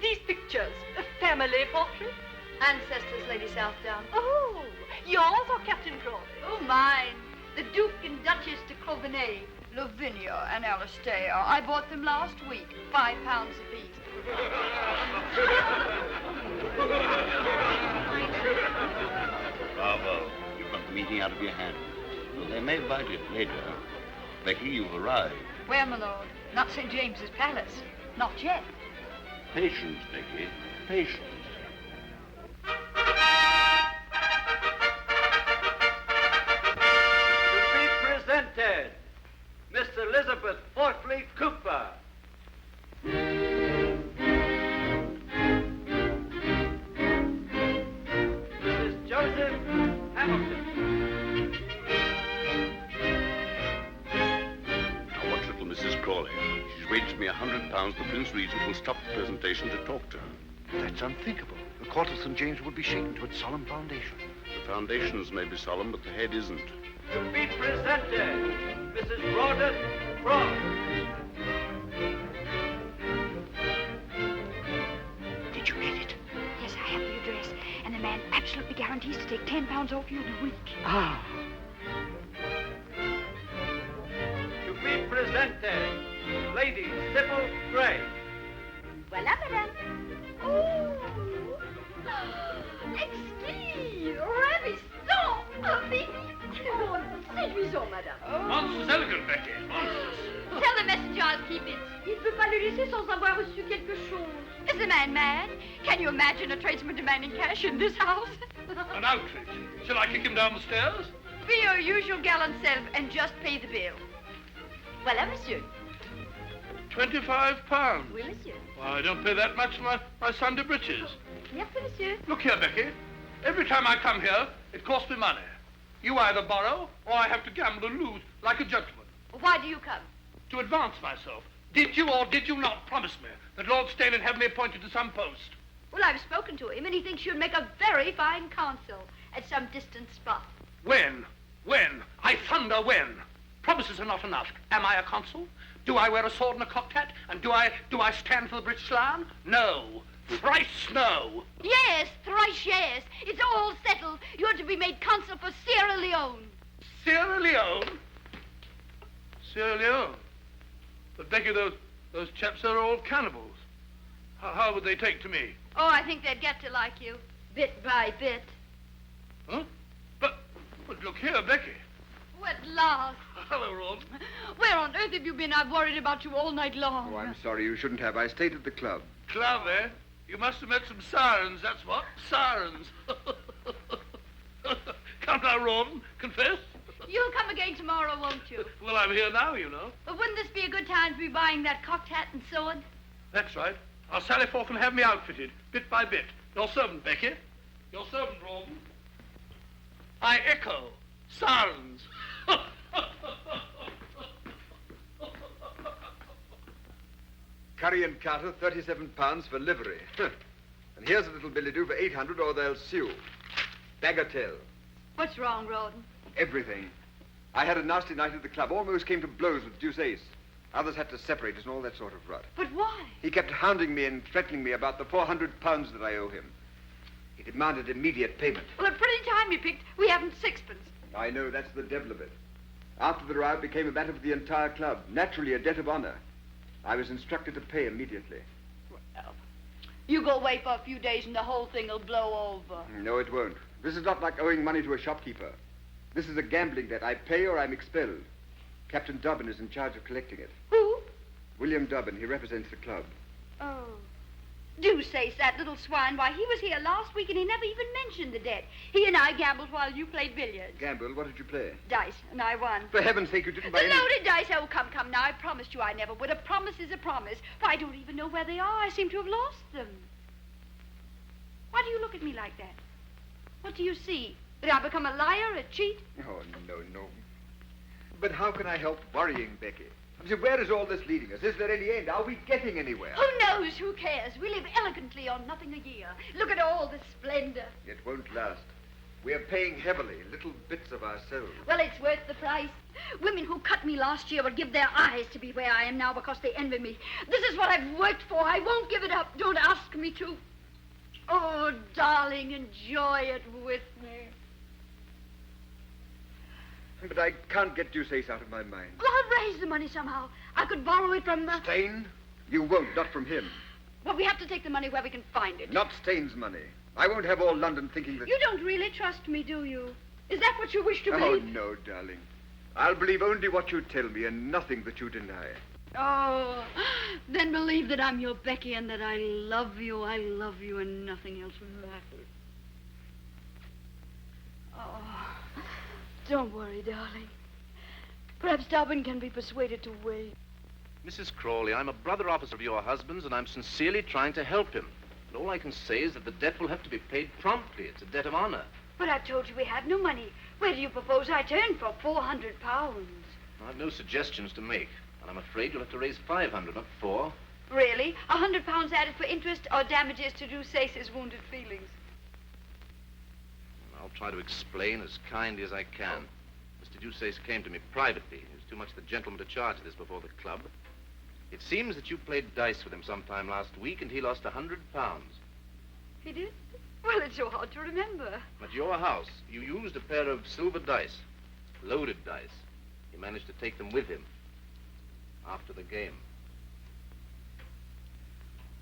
These pictures, family portraits. Ancestors, Lady Southdown. Oh, yours or Captain Crawley? Oh, mine. The Duke and Duchess de Clovenay, Lavinia and Alistair. I bought them last week, £5 apiece. Bravo. You've got the meeting out of your hands. Well, they may bite it later. Becky, you've arrived. Where, my lord? Not St. James's Palace. Not yet. Patience, Becky. Patience. To be presented, Miss Elizabeth Fortley Cooper. Mrs. Joseph Hamilton. Now, watch little Mrs. Crawley. She's waged me £100 the Prince Regent will stop the presentation to talk to her. That's unthinkable. The court of St. James would be shaken to its solemn foundation. The foundations may be solemn, but the head isn't. To be presented, Mrs. Rawdon Crawley. Did you get it? Yes, I have the address. And the man absolutely guarantees to take £10 off you in a week. Ah. To be presented, Lady Sybil Gray. Voilà, madame. Oh, exquis, ravissant, oh, séduisant, madame. Monstrous elegant, Becky. Monstrous. Tell the messenger I'll keep it. Il ne peut pas le laisser sans avoir reçu quelque chose. Is the man mad? Can you imagine a tradesman demanding cash in this house? An outfit. Shall I kick him down the stairs? Be your usual gallant self and just pay the bill. Voilà, monsieur. £25. Oui, monsieur. Well, I don't pay that much for my Sunday breeches. Merci, monsieur. Look here, Becky. Every time I come here, it costs me money. You either borrow, or I have to gamble and lose, like a gentleman. Why do you come? To advance myself. Did you or did you not promise me that Lord Stane would have me appointed to some post? Well, I've spoken to him, and he thinks you'd make a very fine consul at some distant spot. When? When? I thunder when? Promises are not enough. Am I a consul? Do I wear a sword and a cocked hat? And do I stand for the British Lion? No. Thrice no. Yes, thrice yes. It's all settled. You're to be made consul for Sierra Leone. Sierra Leone? Sierra Leone? But Becky, those chaps are all cannibals. How would they take to me? Oh, I think they'd get to like you, bit by bit. Huh? But look here, Becky. Oh, at last. Hello, Rawdon. Where on earth have you been? I've worried about you all night long. Oh, I'm sorry. You shouldn't have. I stayed at the club. Club, eh? You must have met some sirens, that's what. Sirens. Come now, Rawdon. Confess. You'll come again tomorrow, won't you? Well, I'm here now, you know. But wouldn't this be a good time to be buying that cocked hat and sword? That's right. I'll sally forth and have me outfitted, bit by bit. Your servant, Becky. Your servant, Rawdon. I echo. Sirens. Curry and Carter, £37 for livery. And here's a little billet-doux for 800 or they'll sue. Bagatelle. What's wrong, Rawdon? Everything. I had a nasty night at the club. Almost came to blows with Deuce Ace. Others had to separate us and all that sort of rot. But why? He kept hounding me and threatening me about the £400 that I owe him. He demanded immediate payment. Well, a pretty time you picked. We haven't sixpence. I know, that's the devil of it. After the row, it became a matter for the entire club. Naturally, a debt of honor. I was instructed to pay immediately. Well, you go away for a few days and the whole thing will blow over. No, it won't. This is not like owing money to a shopkeeper. This is a gambling debt. I pay or I'm expelled. Captain Dobbin is in charge of collecting it. Who? William Dobbin. He represents the club. Oh. Deuceace, that little swine. Why, he was here last week and he never even mentioned the debt. He and I gambled while you played billiards. Gamble? What did you play? Dice, and I won. For heaven's sake, you didn't buy The any... loaded dice. Oh, come now. I promised you I never would. A promise is a promise. Why, I don't even know where they are. I seem to have lost them. Why do you look at me like that? What do you see? That I become a liar, a cheat? Oh, no. But how can I help worrying, Becky? I mean, where is all this leading us? Is there any end? Are we getting anywhere? Who knows? Who cares? We live elegantly on nothing a year. Look at all the splendor. It won't last. We're paying heavily, little bits of ourselves. Well, it's worth the price. Women who cut me last year would give their eyes to be where I am now because they envy me. This is what I've worked for. I won't give it up. Don't ask me to. Oh, darling, enjoy it with me. But I can't get Deuceace out of my mind. Well, I'll raise the money somehow. I could borrow it from... Stain? You won't, not from him. Well, we have to take the money where we can find it. Not Stain's money. I won't have all London thinking that... You don't really trust me, do you? Is that what you wish to Oh, believe? no, darling. I'll believe only what you tell me and nothing that you deny. Oh, then believe that I'm your Becky and that I love you, and nothing else matters. Oh, don't worry, darling. Perhaps Rouben can be persuaded to wait. Mrs. Crawley, I'm a brother officer of your husband's, and I'm sincerely trying to help him. And all I can say is that the debt will have to be paid promptly. It's a debt of honor. But I've told you we have no money. Where do you propose I turn for £400? I've no suggestions to make, and I'm afraid you'll have to raise 500, not 4. Really? £100 added for interest or damages to Deuceace's wounded feelings? I'll try to explain as kindly as I can. Mr. Deuceace came to me privately. He was too much the gentleman to charge this before the club. It seems that you played dice with him sometime last week, and he lost £100. He did? Well, it's so hard to remember. At your house, you used a pair of silver dice, loaded dice. He managed to take them with him after the game.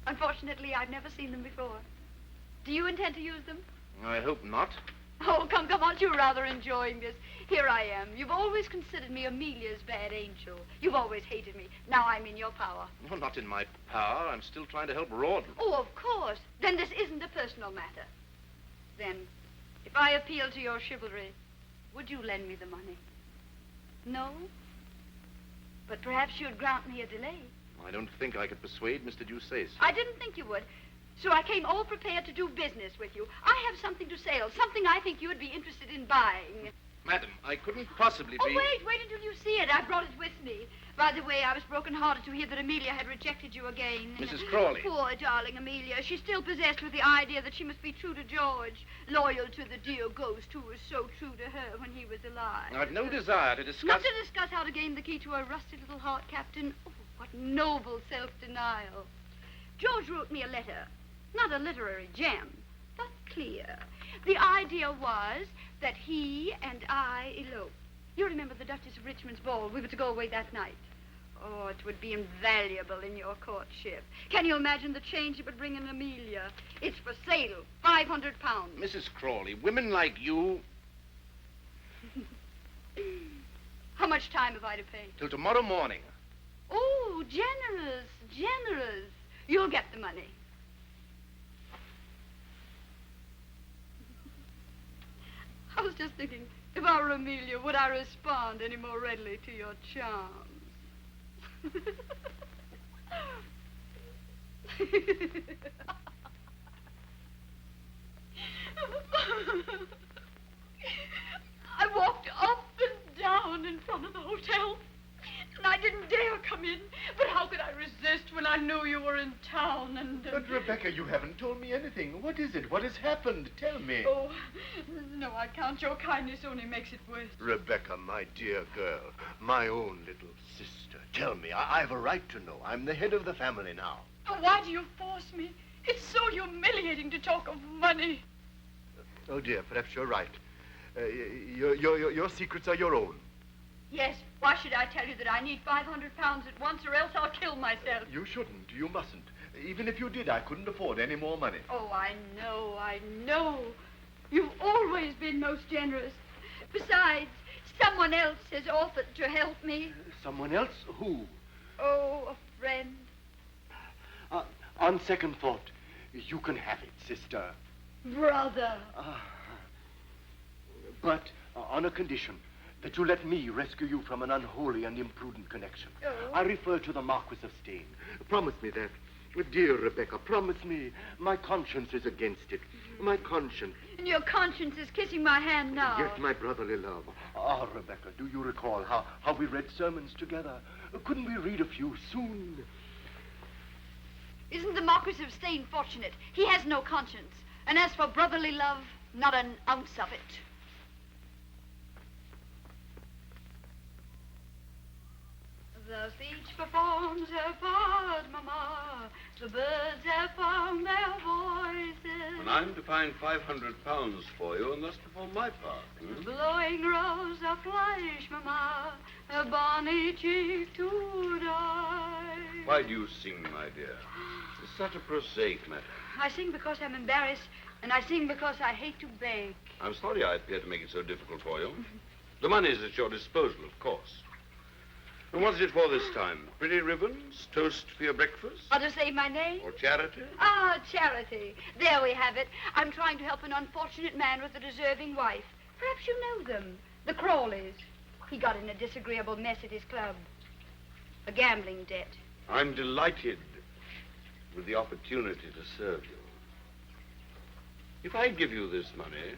Unfortunately, I've never seen them before. Do you intend to use them? I hope not. Oh, come, aren't you rather enjoying this? Here I am. You've always considered me Amelia's bad angel. You've always hated me. Now I'm in your power. No, not in my power. I'm still trying to help Rawdon. Oh, of course. Then this isn't a personal matter. Then, if I appeal to your chivalry, would you lend me the money? No? But perhaps you'd grant me a delay. I don't think I could persuade Mr. Deuceace. I didn't think you would. So I came all prepared to do business with you. I have something to sell, something I think you would be interested in buying. Madam, I couldn't possibly be... Oh, wait until you see it. I brought it with me. By the way, I was broken-hearted to hear that Amelia had rejected you again. Mrs. Crawley. Poor darling Amelia. She's still possessed with the idea that she must be true to George, loyal to the dear ghost who was so true to her when he was alive. I've no desire to discuss... Not to discuss how to gain the key to her rusty little heart, Captain. Oh, what noble self-denial. George wrote me a letter. Not a literary gem, but clear. The idea was that he and I elope. You remember the Duchess of Richmond's ball? We were to go away that night. Oh, it would be invaluable in your courtship. Can you imagine the change it would bring in Amelia? It's for sale, £500. Mrs. Crawley, women like you... How much time have I to pay? Till tomorrow morning. Oh, generous. You'll get the money. I was just thinking, if I were Amelia, would I respond any more readily to your charms? I walked up and down in front of the hotel, and I didn't dare come in. But how could I resist when I knew you were in town and... But, Rebecca, you haven't told me anything. What is it? What has happened? Tell me. Oh, no, I can't. Your kindness only makes it worse. Rebecca, my dear girl, my own little sister, tell me. I've a right to know. I'm the head of the family now. Oh, why do you force me? It's so humiliating to talk of money. Oh, dear, perhaps you're right. Your secrets are your own. Yes, why should I tell you that I need £500 at once or else I'll kill myself? You shouldn't. You mustn't. Even if you did, I couldn't afford any more money. Oh, I know. You've always been most generous. Besides, someone else has offered to help me. Someone else? Who? Oh, a friend. On second thought, You can have it, sister. Brother. But on a condition that you let me rescue you from an unholy and imprudent connection. Oh. I refer to the Marquis of Steyne. Promise me that. Dear Rebecca, promise me. My conscience is against it. My conscience. And your conscience is kissing my hand now. Yes, my brotherly love. Rebecca, do you recall how we read sermons together? Couldn't we read a few soon? Isn't the Marquis of Steyne fortunate? He has no conscience. And as for brotherly love, not an ounce of it. Thus each performs her part, Mama. The birds have found their voices. And I'm to find £500 for you and thus perform my part. The blowing rose of flesh, Mama. A bonny cheek to die. Why do you sing, my dear? It's such a prosaic matter. I sing because I'm embarrassed, and I sing because I hate to beg. I'm sorry I appear to make it so difficult for you. The money is at your disposal, of course. And what's it for this time? Pretty ribbons? Toast for your breakfast? Or to save my name? Or charity? Charity. There we have it. I'm trying to help an unfortunate man with a deserving wife. Perhaps you know them. The Crawleys. He got in a disagreeable mess at his club. A gambling debt. I'm delighted with the opportunity to serve you. If I give you this money,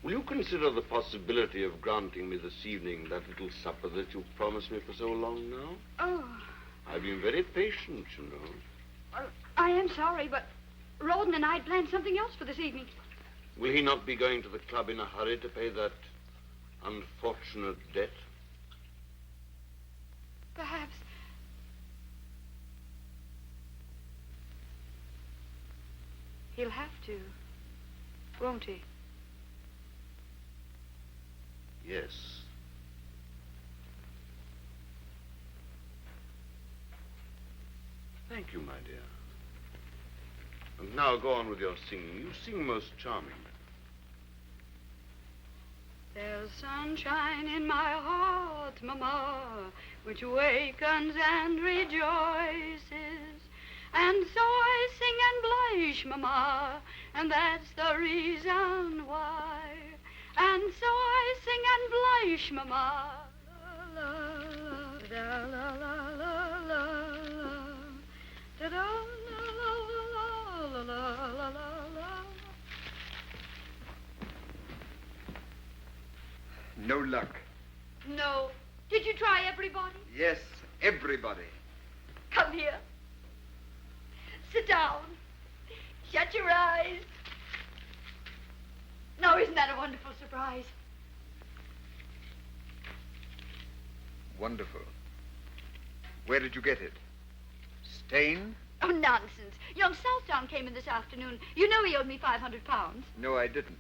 will you consider the possibility of granting me this evening that little supper that you've promised me for so long now? Oh. I've been very patient, you know. I am sorry, but Rawdon and I had planned something else for this evening. Will he not be going to the club in a hurry to pay that unfortunate debt? Perhaps. He'll have to, won't he? Yes. Thank you, my dear. And now go on with your singing. You sing most charmingly. There's sunshine in my heart, Mama, which wakens and rejoices. And so I sing and blush, Mama, and that's the reason why. And so I sing and blush, Mama. La, la, la, la, la, la, la, la, la, la, la, la. No luck. No. Did you try everybody? Yes, everybody. Come here. Sit down. Shut your eyes. Now, isn't that a wonderful surprise? Wonderful. Where did you get it? Steyne? Oh, nonsense. Young Southdown came in this afternoon. You know he owed me £500. No, I didn't.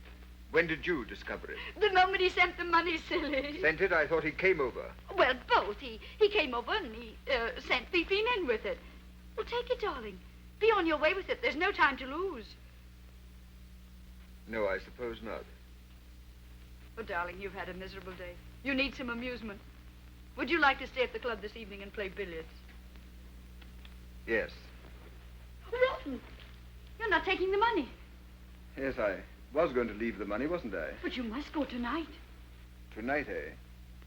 When did you discover it? The moment he sent the money, silly. Sent it? I thought he came over. Well, both. He came over and he sent Fifine in with it. Well, take it, darling. Be on your way with it. There's no time to lose. No, I suppose not. Oh, darling, you've had a miserable day. You need some amusement. Would you like to stay at the club this evening and play billiards? Yes. Rawdon, you're not taking the money. Yes, I was going to leave the money, wasn't I? But you must go tonight. Tonight, eh?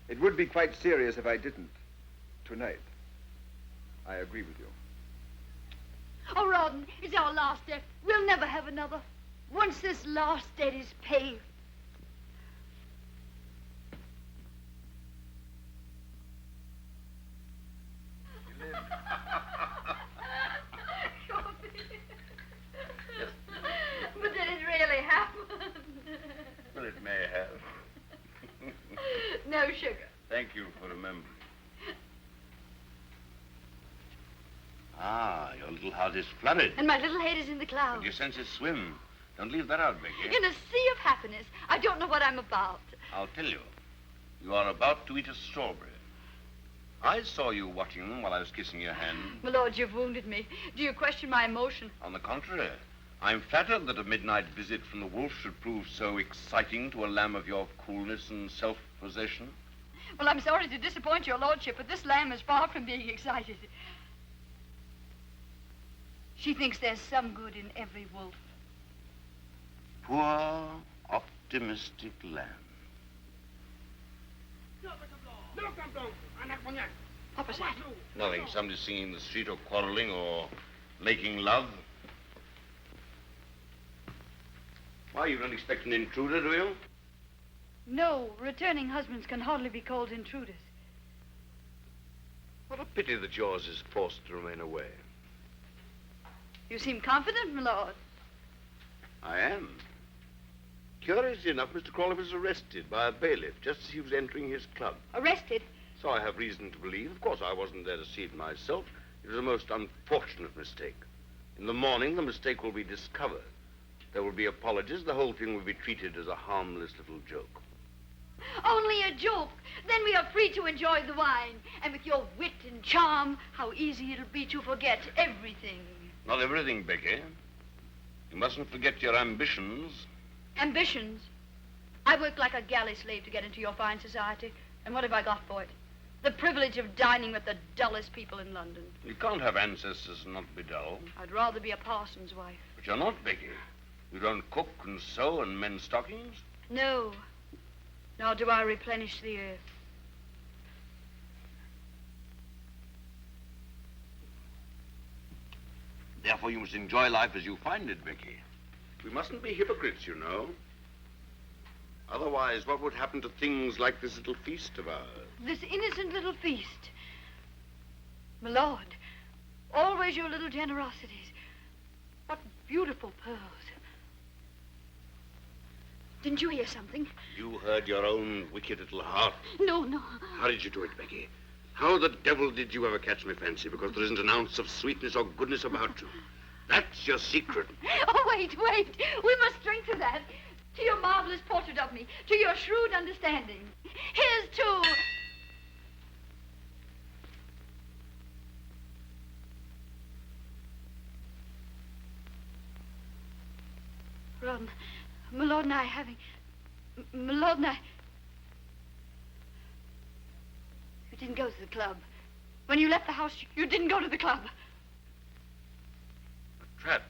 It would be quite serious if I didn't. Tonight. I agree with you. Oh, Rawdon, it's our last debt. We'll never have another. Once this last debt is paid. But did it really happen? Well, it may have. No sugar. Thank you for remembering. Ah, your little heart is flooded. And my little head is in the clouds. And your senses swim. Don't leave that out, Becky. In a sea of happiness. I don't know what I'm about. I'll tell you. You are about to eat a strawberry. I saw you watching them while I was kissing your hand. My lord, you've wounded me. Do you question my emotion? On the contrary, I'm flattered that a midnight visit from the wolf should prove so exciting to a lamb of your coolness and self-possession. Well, I'm sorry to disappoint your lordship, but this lamb is far from being excited. She thinks there's some good in every wolf. Poor, optimistic lamb. What was that? Nothing. Somebody singing in the street or quarreling or making love. Why, you don't expect an intruder, do you? No, returning husbands can hardly be called intruders. What a pity that yours is forced to remain away. You seem confident, my lord. I am. Curiously enough, Mr. Crawley was arrested by a bailiff just as he was entering his club. Arrested? So I have reason to believe. Of course, I wasn't there to see it myself. It was a most unfortunate mistake. In the morning, the mistake will be discovered. There will be apologies. The whole thing will be treated as a harmless little joke. Only a joke. Then we are free to enjoy the wine. And with your wit and charm, how easy it'll be to forget everything. Not everything, Becky. You mustn't forget your ambitions. Ambitions? I worked like a galley slave to get into your fine society. And what have I got for it? The privilege of dining with the dullest people in London. You can't have ancestors and not be dull. I'd rather be a parson's wife. But you're not, Becky. You don't cook and sew and mend stockings. No. Nor do I replenish the earth. Therefore, you must enjoy life as you find it, Becky. We mustn't be hypocrites, you know. Otherwise, what would happen to things like this little feast of ours? This innocent little feast. My lord, always your little generosities. What beautiful pearls. Didn't you hear something? You heard your own wicked little heart. No, no. How did you do it, Becky? How the devil did you ever catch my fancy? Because there isn't an ounce of sweetness or goodness about you. That's your secret. Oh, wait, wait. We must drink to that. To your marvelous portrait of me. To your shrewd understanding. Here's to... Rawdon, my lord and I are having... My lord and I... You didn't go to the club. When you left the house, you didn't go to the club. A trap,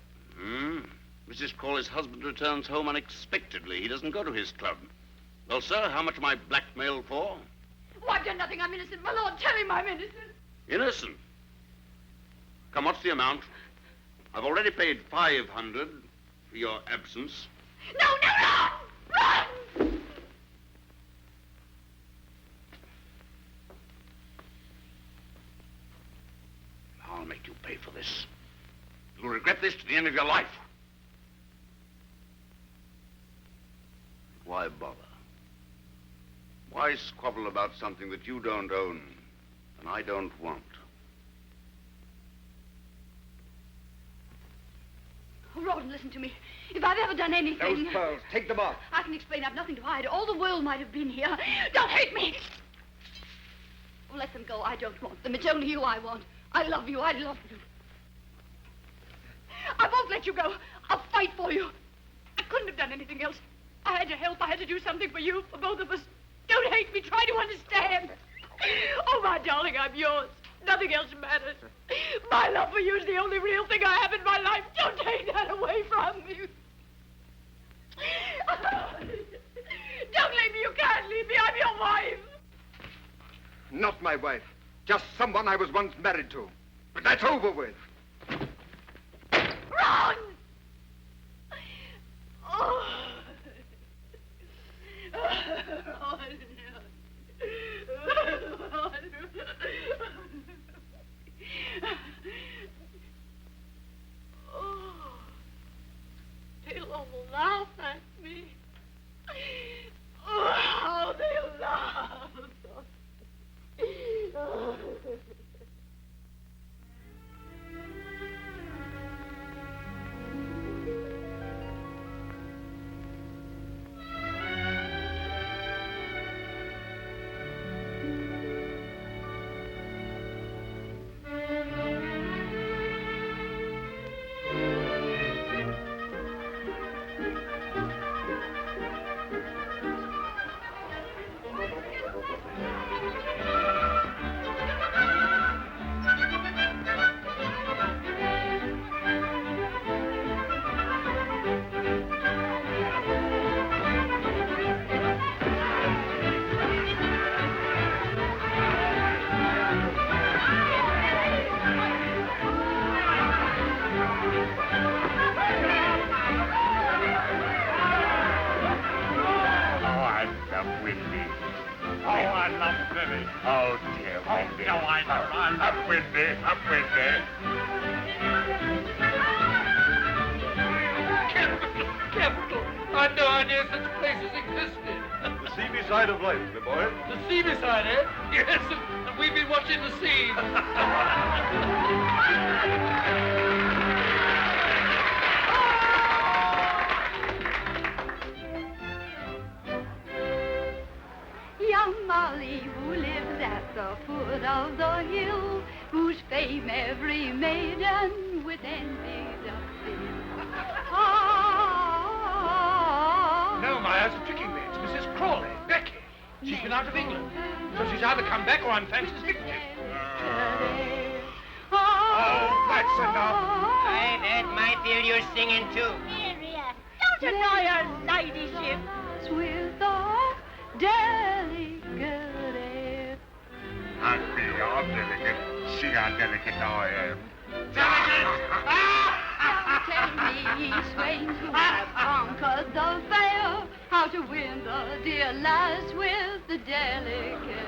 Mrs. Crawley's husband returns home unexpectedly. He doesn't go to his club. Well, sir, how much am I blackmailed for? Oh, I've done nothing. I'm innocent. My lord, tell him I'm innocent. Innocent? Come, what's the amount? I've already paid 500 for your absence. No, no, no! Run! I'll make you pay for this. You'll regret this to the end of your life. Why bother? Why squabble about something that you don't own and I don't want? Oh, Rawdon, listen to me. If I've ever done anything... Those pearls, take them off. I can explain. I've nothing to hide. All the world might have been here. Don't hate me! Oh, let them go. I don't want them. It's only you I want. I love you. I love you. I won't let you go. I'll fight for you. I couldn't have done anything else. I had to help. I had to do something for you, for both of us. Don't hate me. Try to understand. Oh, my darling, I'm yours. Nothing else matters. My love for you is the only real thing I have in my life. Don't take that away from me. Don't leave me. You can't leave me. I'm your wife. Not my wife. Just someone I was once married to. But that's over with. Run! Oh. Oh, they'll all laugh at me. Oh, how they'll laugh. Oh, dear. Oh, no, I'm up with me, up with me. Capital! I had no idea such places existed. The seamy side of life, my boy. The seamy side, eh? Yes, and we've been watching the scene. Young Molly, who lives at the foot of the hill, whose fame every maiden with envy doth fill. No, my eyes are tricking me. It's Mrs. Crawley, Becky. She's been out of England. So she's either come back or I'm Fancy's victim. Oh, that's enough. Aye, that might be you're singing too. Miriam, don't annoy her ladyship. With a delicate air. I'd be all delicate. See how delicate I am. Tell me, swains who have conquered the fair, how to win the dear lass with the delicate.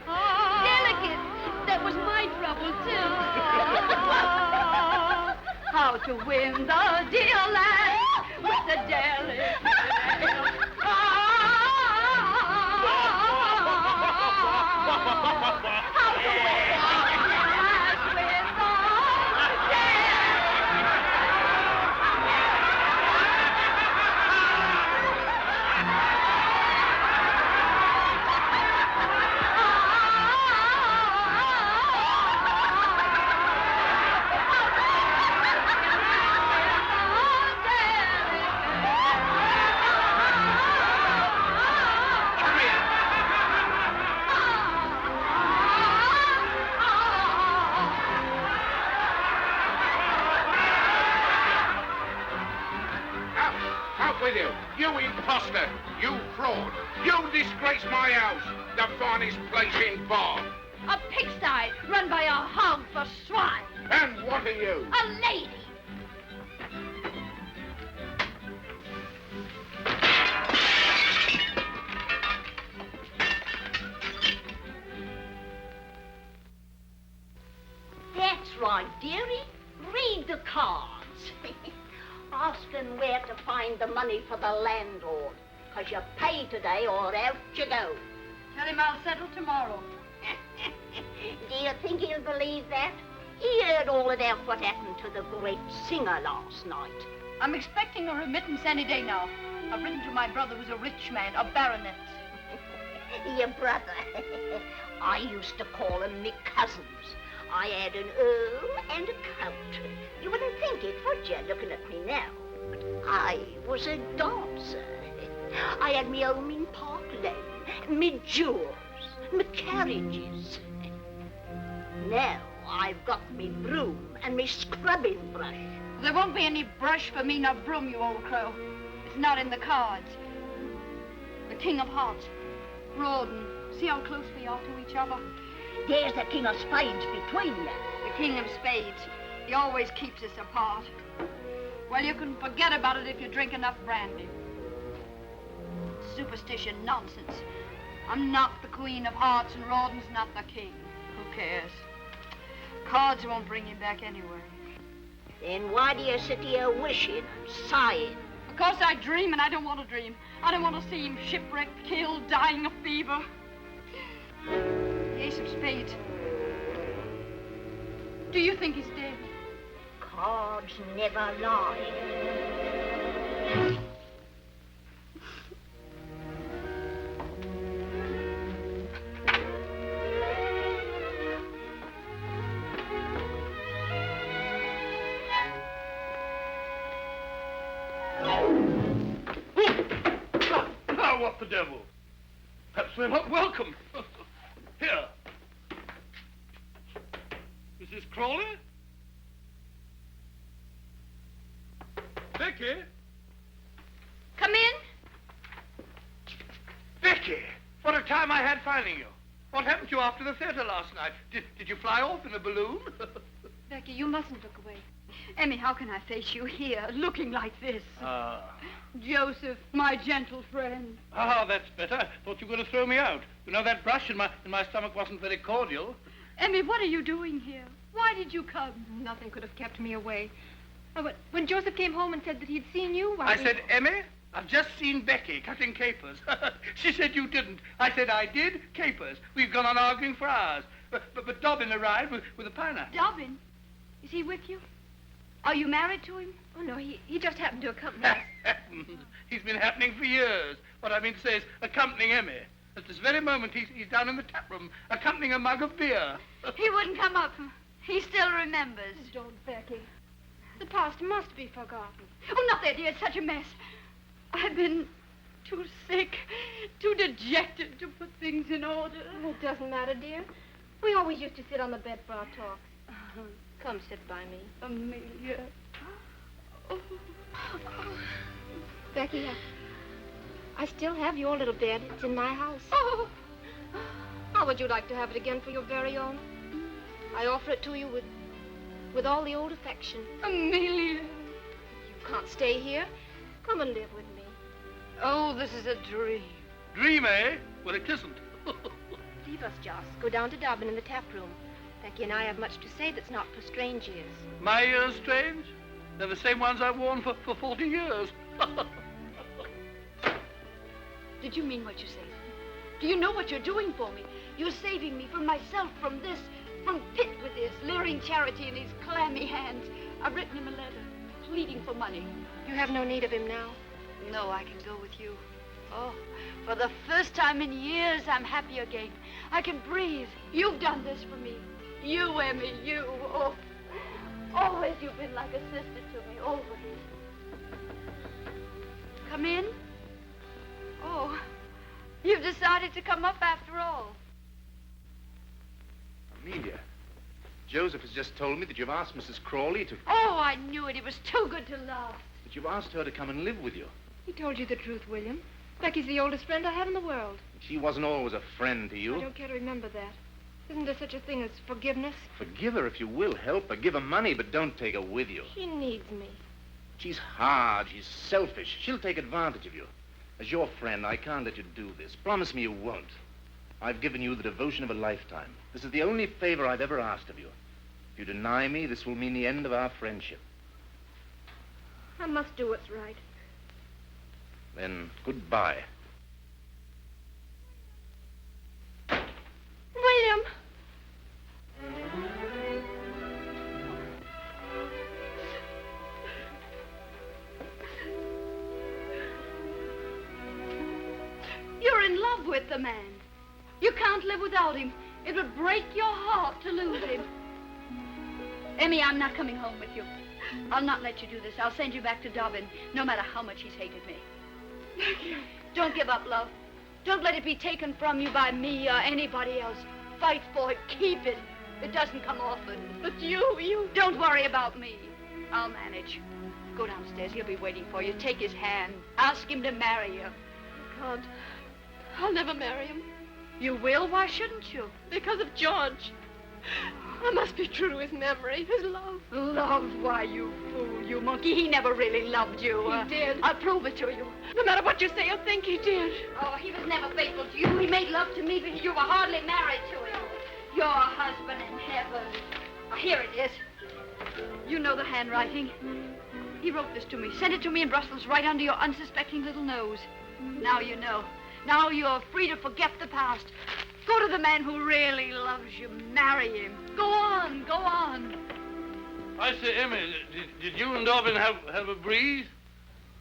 Delicate? That was my trouble, too. How to win the dear lass with the delicate. With you. You imposter. You fraud. You disgrace my house. The finest place in Bath. A pigsty run by a hog for swine. And what are you? A lady. That's right, dearie. Read the cards. Ask them where to find the money for the landlord. Because you pay today or out you go. Tell him I'll settle tomorrow. Do you think he'll believe that? He heard all about what happened to the great singer last night. I'm expecting a remittance any day now. I've written to my brother who's a rich man, a baronet. Your brother. I used to call him me cousins. I had an earl and a count. You wouldn't think it, would you, looking at me now? But I was a dancer. I had me home in Park Lane, me jewels, me carriages. Now I've got me broom and me scrubbing brush. There won't be any brush for me nor broom, you old crow. It's not in the cards. The King of Hearts, Rawdon. See how close we are to each other? There's the King of Spades between you. The King of Spades. He always keeps us apart. Well, you can forget about it if you drink enough brandy. Superstition nonsense. I'm not the Queen of Hearts and Rawdon's not the King. Who cares? Cards won't bring you back anyway. Then why do you sit here wishing and sighing? Because I dream and I don't want to dream. I don't want to see him shipwrecked, killed, dying of fever. The Ace of Spades. Do you think he's dead? Cards never lie. Now, what the devil? Perhaps we're not welcome. Here. Mrs. Crawley? Becky? Come in. Becky! What a time I had finding you. What happened to you after the theater last night? Did you fly off in a balloon? Becky, you mustn't look away. Emmy, how can I face you here, looking like this? Joseph, my gentle friend. That's better. Thought you were going to throw me out. You know, that brush in my stomach wasn't very cordial. Emmy, what are you doing here? Why did you come? Nothing could have kept me away. When Joseph came home and said that he'd seen you, I said, Emmy, I've just seen Becky cutting capers. She said you didn't. I said I did. Capers. We've gone on arguing for hours. But Dobbin arrived with a pineapple. Dobbin? Is he with you? Are you married to him? Oh, no, he just happened to accompany us. He's been happening for years. What I mean to say is accompanying Emmy. At this very moment, he's down in the tap room, accompanying a mug of beer. He wouldn't come up. He still remembers. Don't, Becky. The past must be forgotten. Oh, not that, dear. It's such a mess. I've been too sick, too dejected to put things in order. It doesn't matter, dear. We always used to sit on the bed for our talks. Come sit by me. Amelia. Oh. Becky, I still have your little bed. It's in my house. Oh. How would you like to have it again for your very own? I offer it to you with all the old affection. Amelia. You can't stay here. Come and live with me. Oh, this is a dream. Dream, eh? Well, it isn't. Leave us, Joss. Go down to Dobbin in the tap room. Becky and I have much to say that's not for strange ears. My ears strange? They're the same ones I've worn for 40 years. Did you mean what you say? Do you know what you're doing for me? You're saving me from myself, from this, from Pitt with his leering charity in his clammy hands. I've written him a letter, pleading for money. You have no need of him now. No, I can go with you. Oh, for the first time in years, I'm happy again. I can breathe. You've done this for me. You, Emmy, you. Oh, always you've been like a sister to me, always. Come in. Oh, you've decided to come up after all. Amelia, Joseph has just told me that you've asked Mrs. Crawley to... Oh, I knew it. It was too good to last. That you've asked her to come and live with you. He told you the truth, William. Becky's the oldest friend I have in the world. She wasn't always a friend to you. I don't care to remember that. Isn't there such a thing as forgiveness? Forgive her if you will. Help her. Give her money, but don't take her with you. She needs me. She's hard. She's selfish. She'll take advantage of you. As your friend, I can't let you do this. Promise me you won't. I've given you the devotion of a lifetime. This is the only favor I've ever asked of you. If you deny me, this will mean the end of our friendship. I must do what's right. Then, goodbye. William! You're in love with the man. You can't live without him. It would break your heart to lose him. Emmy, I'm not coming home with you. I'll not let you do this. I'll send you back to Dobbin, no matter how much he's hated me. Don't give up, love. Don't let it be taken from you by me or anybody else. Fight for it. Keep it. It doesn't come often. But you... Don't worry about me. I'll manage. Go downstairs. He'll be waiting for you. Take his hand. Ask him to marry you. God, I'll never marry him. You will? Why shouldn't you? Because of George. I must be true to his memory, his love. Love? Why, you fool, you monkey. He never really loved you. He did. I'll prove it to you. No matter what you say or think, he did. Oh, he was never faithful to you. He made love to me, but you were hardly married to him. Your husband in heaven. Oh, here it is. You know the handwriting. He wrote this to me. Sent it to me in Brussels right under your unsuspecting little nose. Now you know. Now you're free to forget the past. Go to the man who really loves you. Marry him. Go on, go on. I say, Emmy, did you and Dobbin have a breeze?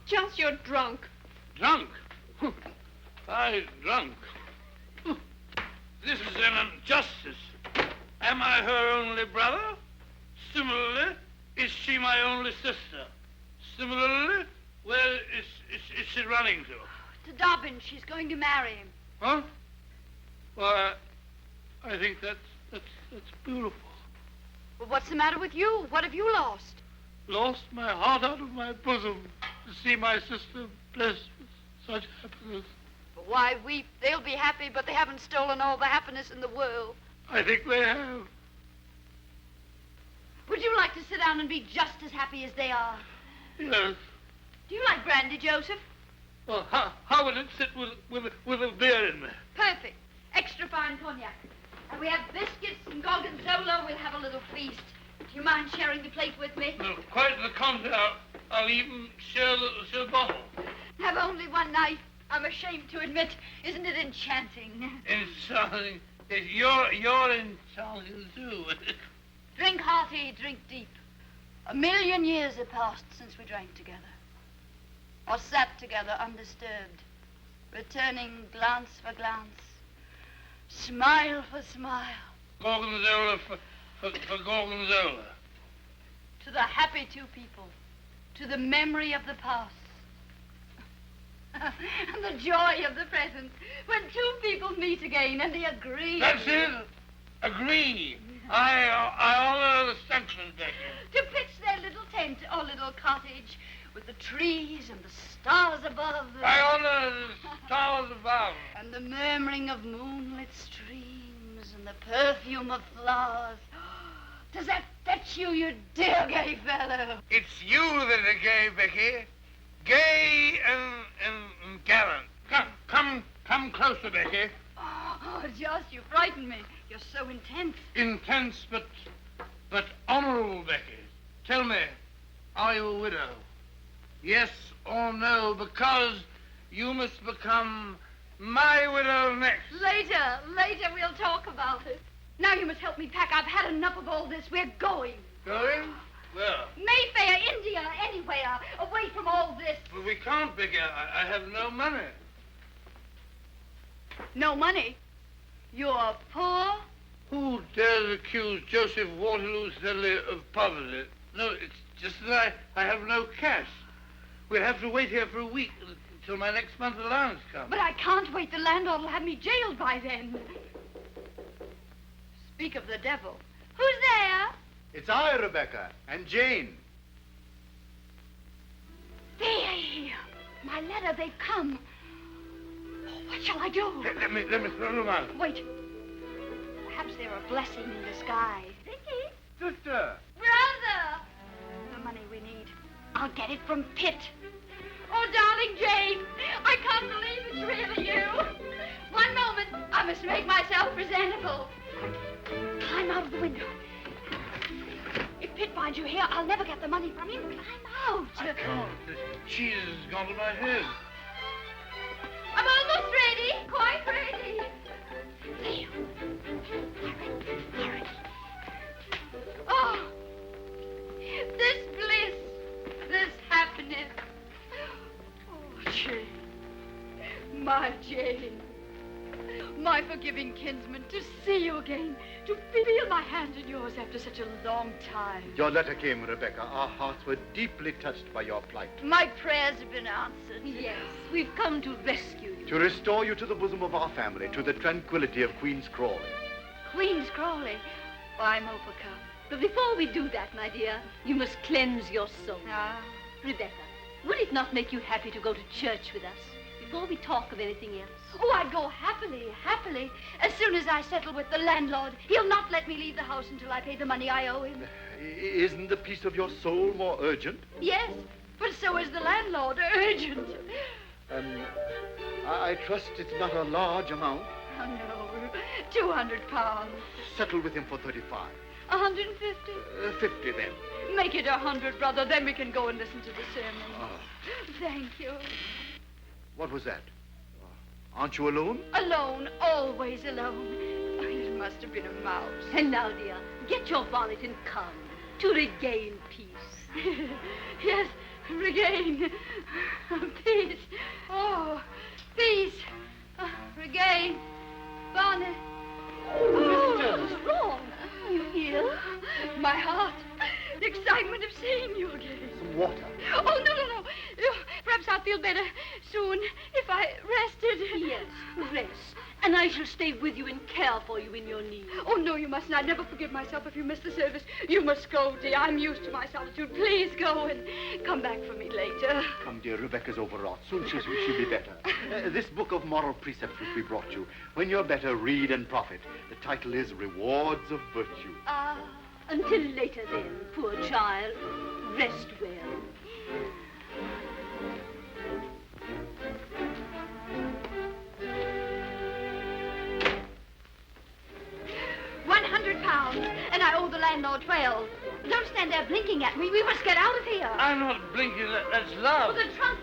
Just you're drunk. Drunk? I drunk. This is an injustice. Am I her only brother? Similarly, is she my only sister? Similarly, where is she running to? To Dobbin. She's going to marry him. Huh? Well, I think that's beautiful. Well, what's the matter with you? What have you lost? Lost my heart out of my bosom to see my sister blessed with such happiness. Why weep? They'll be happy, but they haven't stolen all the happiness in the world. I think they have. Would you like to sit down and be just as happy as they are? Yes. Do you like brandy, Joseph? Well, how would it sit with a beer in there? Perfect. Extra fine cognac. And we have biscuits and gorgonzola. We'll have a little feast. Do you mind sharing the plate with me? No, quite the contrary. I'll even share the bottle. Have only one knife. I'm ashamed to admit. Isn't it enchanting? Enchanting. Yes, you're enchanting too. Drink hearty, drink deep. 1,000,000 years have passed since we drank together. Or sat together undisturbed, returning glance for glance, smile for smile. Gorgonzola for gorgonzola. To the happy two people, to the memory of the past, and the joy of the present, when two people meet again and they agree. That's it. Agree. I honor the sanction, Becky. To pitch their little tent or little cottage with the trees and the stars above. I honor the stars above. And the murmuring of moonlit streams and the perfume of flowers. Does that fetch you, you dear gay fellow? It's you that are gay, Becky. Gay and gallant. Come closer, Becky. Oh, Joss, you frighten me. You're so intense. Intense, but honorable, Becky. Tell me, are you a widow? Yes or no, because you must become my widow next. Later we'll talk about it. Now you must help me pack. I've had enough of all this. We're going. Going? Where? Mayfair, India, anywhere. Away from all this. Well, we can't, Becky. I have no money. No money? You're poor? Who dares accuse Joseph Waterloo Sedley of poverty? No, it's just that I have no cash. We'll have to wait here for a week until my next month's allowance comes. But I can't wait. The landlord will have me jailed by then. Speak of the devil. Who's there? It's I, Rebecca, and Jane. They, my letter, they've come. Oh, what shall I do? Let me throw them out. Wait. Perhaps they're a blessing in disguise. Vicky? Sister. Brother! The money we need. I'll get it from Pitt. Oh, darling Jane, I can't believe it's really you. One moment, I must make myself presentable. Climb out of the window. If Pitt finds you here, I'll never get the money from him. Climb out. I can't. The cheese has gone to my head. I'm almost ready. Quite ready. There. Hurry. Oh, this bliss, this happiness. Oh, Jane. My Jane. My forgiving kinsman, to see you again, to feel my hand in yours after such a long time. Your letter came, Rebecca. Our hearts were deeply touched by your plight. My prayers have been answered. Yes, we've come to rescue you. To restore you to the bosom of our family, to the tranquility of Queen's Crawley. Queen's Crawley? Well, I'm overcome. But before we do that, my dear, you must cleanse your soul. Ah. Rebecca, would it not make you happy to go to church with us before we talk of anything else? Oh, I'd go happily. As soon as I settle with the landlord, he'll not let me leave the house until I pay the money I owe him. Isn't the peace of your soul more urgent? Yes, but so is the landlord. Urgent. I trust it's not a large amount. Oh, no. £200. Settle with him for 35. 150? 50 then. Make it 100, brother. Then we can go and listen to the sermon. Oh. Thank you. What was that? Aren't you alone? Alone, always alone. Oh, it must have been a mouse. And now, dear, get your bonnet and come to regain peace. Yes, regain. Peace. Oh, peace. Regain. Bonnet. Oh, what's wrong? You ill? My heart. The excitement of seeing you again. Some water. Oh, no. Perhaps I'll feel better soon if I rested. Yes, rest. And I shall stay with you and care for you in your need. Oh, no, you mustn't. I'd never forgive myself if you missed the service. You must go, dear. I'm used to my solitude. Please go and come back for me later. Come, dear, Rebecca's overwrought. Soon she'll be better. This book of moral precepts which we brought you. When you're better, read and profit. The title is Rewards of Virtue. Ah. Until later then, poor child. Rest well. £100, and I owe the landlord 12. Don't stand there blinking at me. We must get out of here. I'm not blinking. That's love. Well, the trunk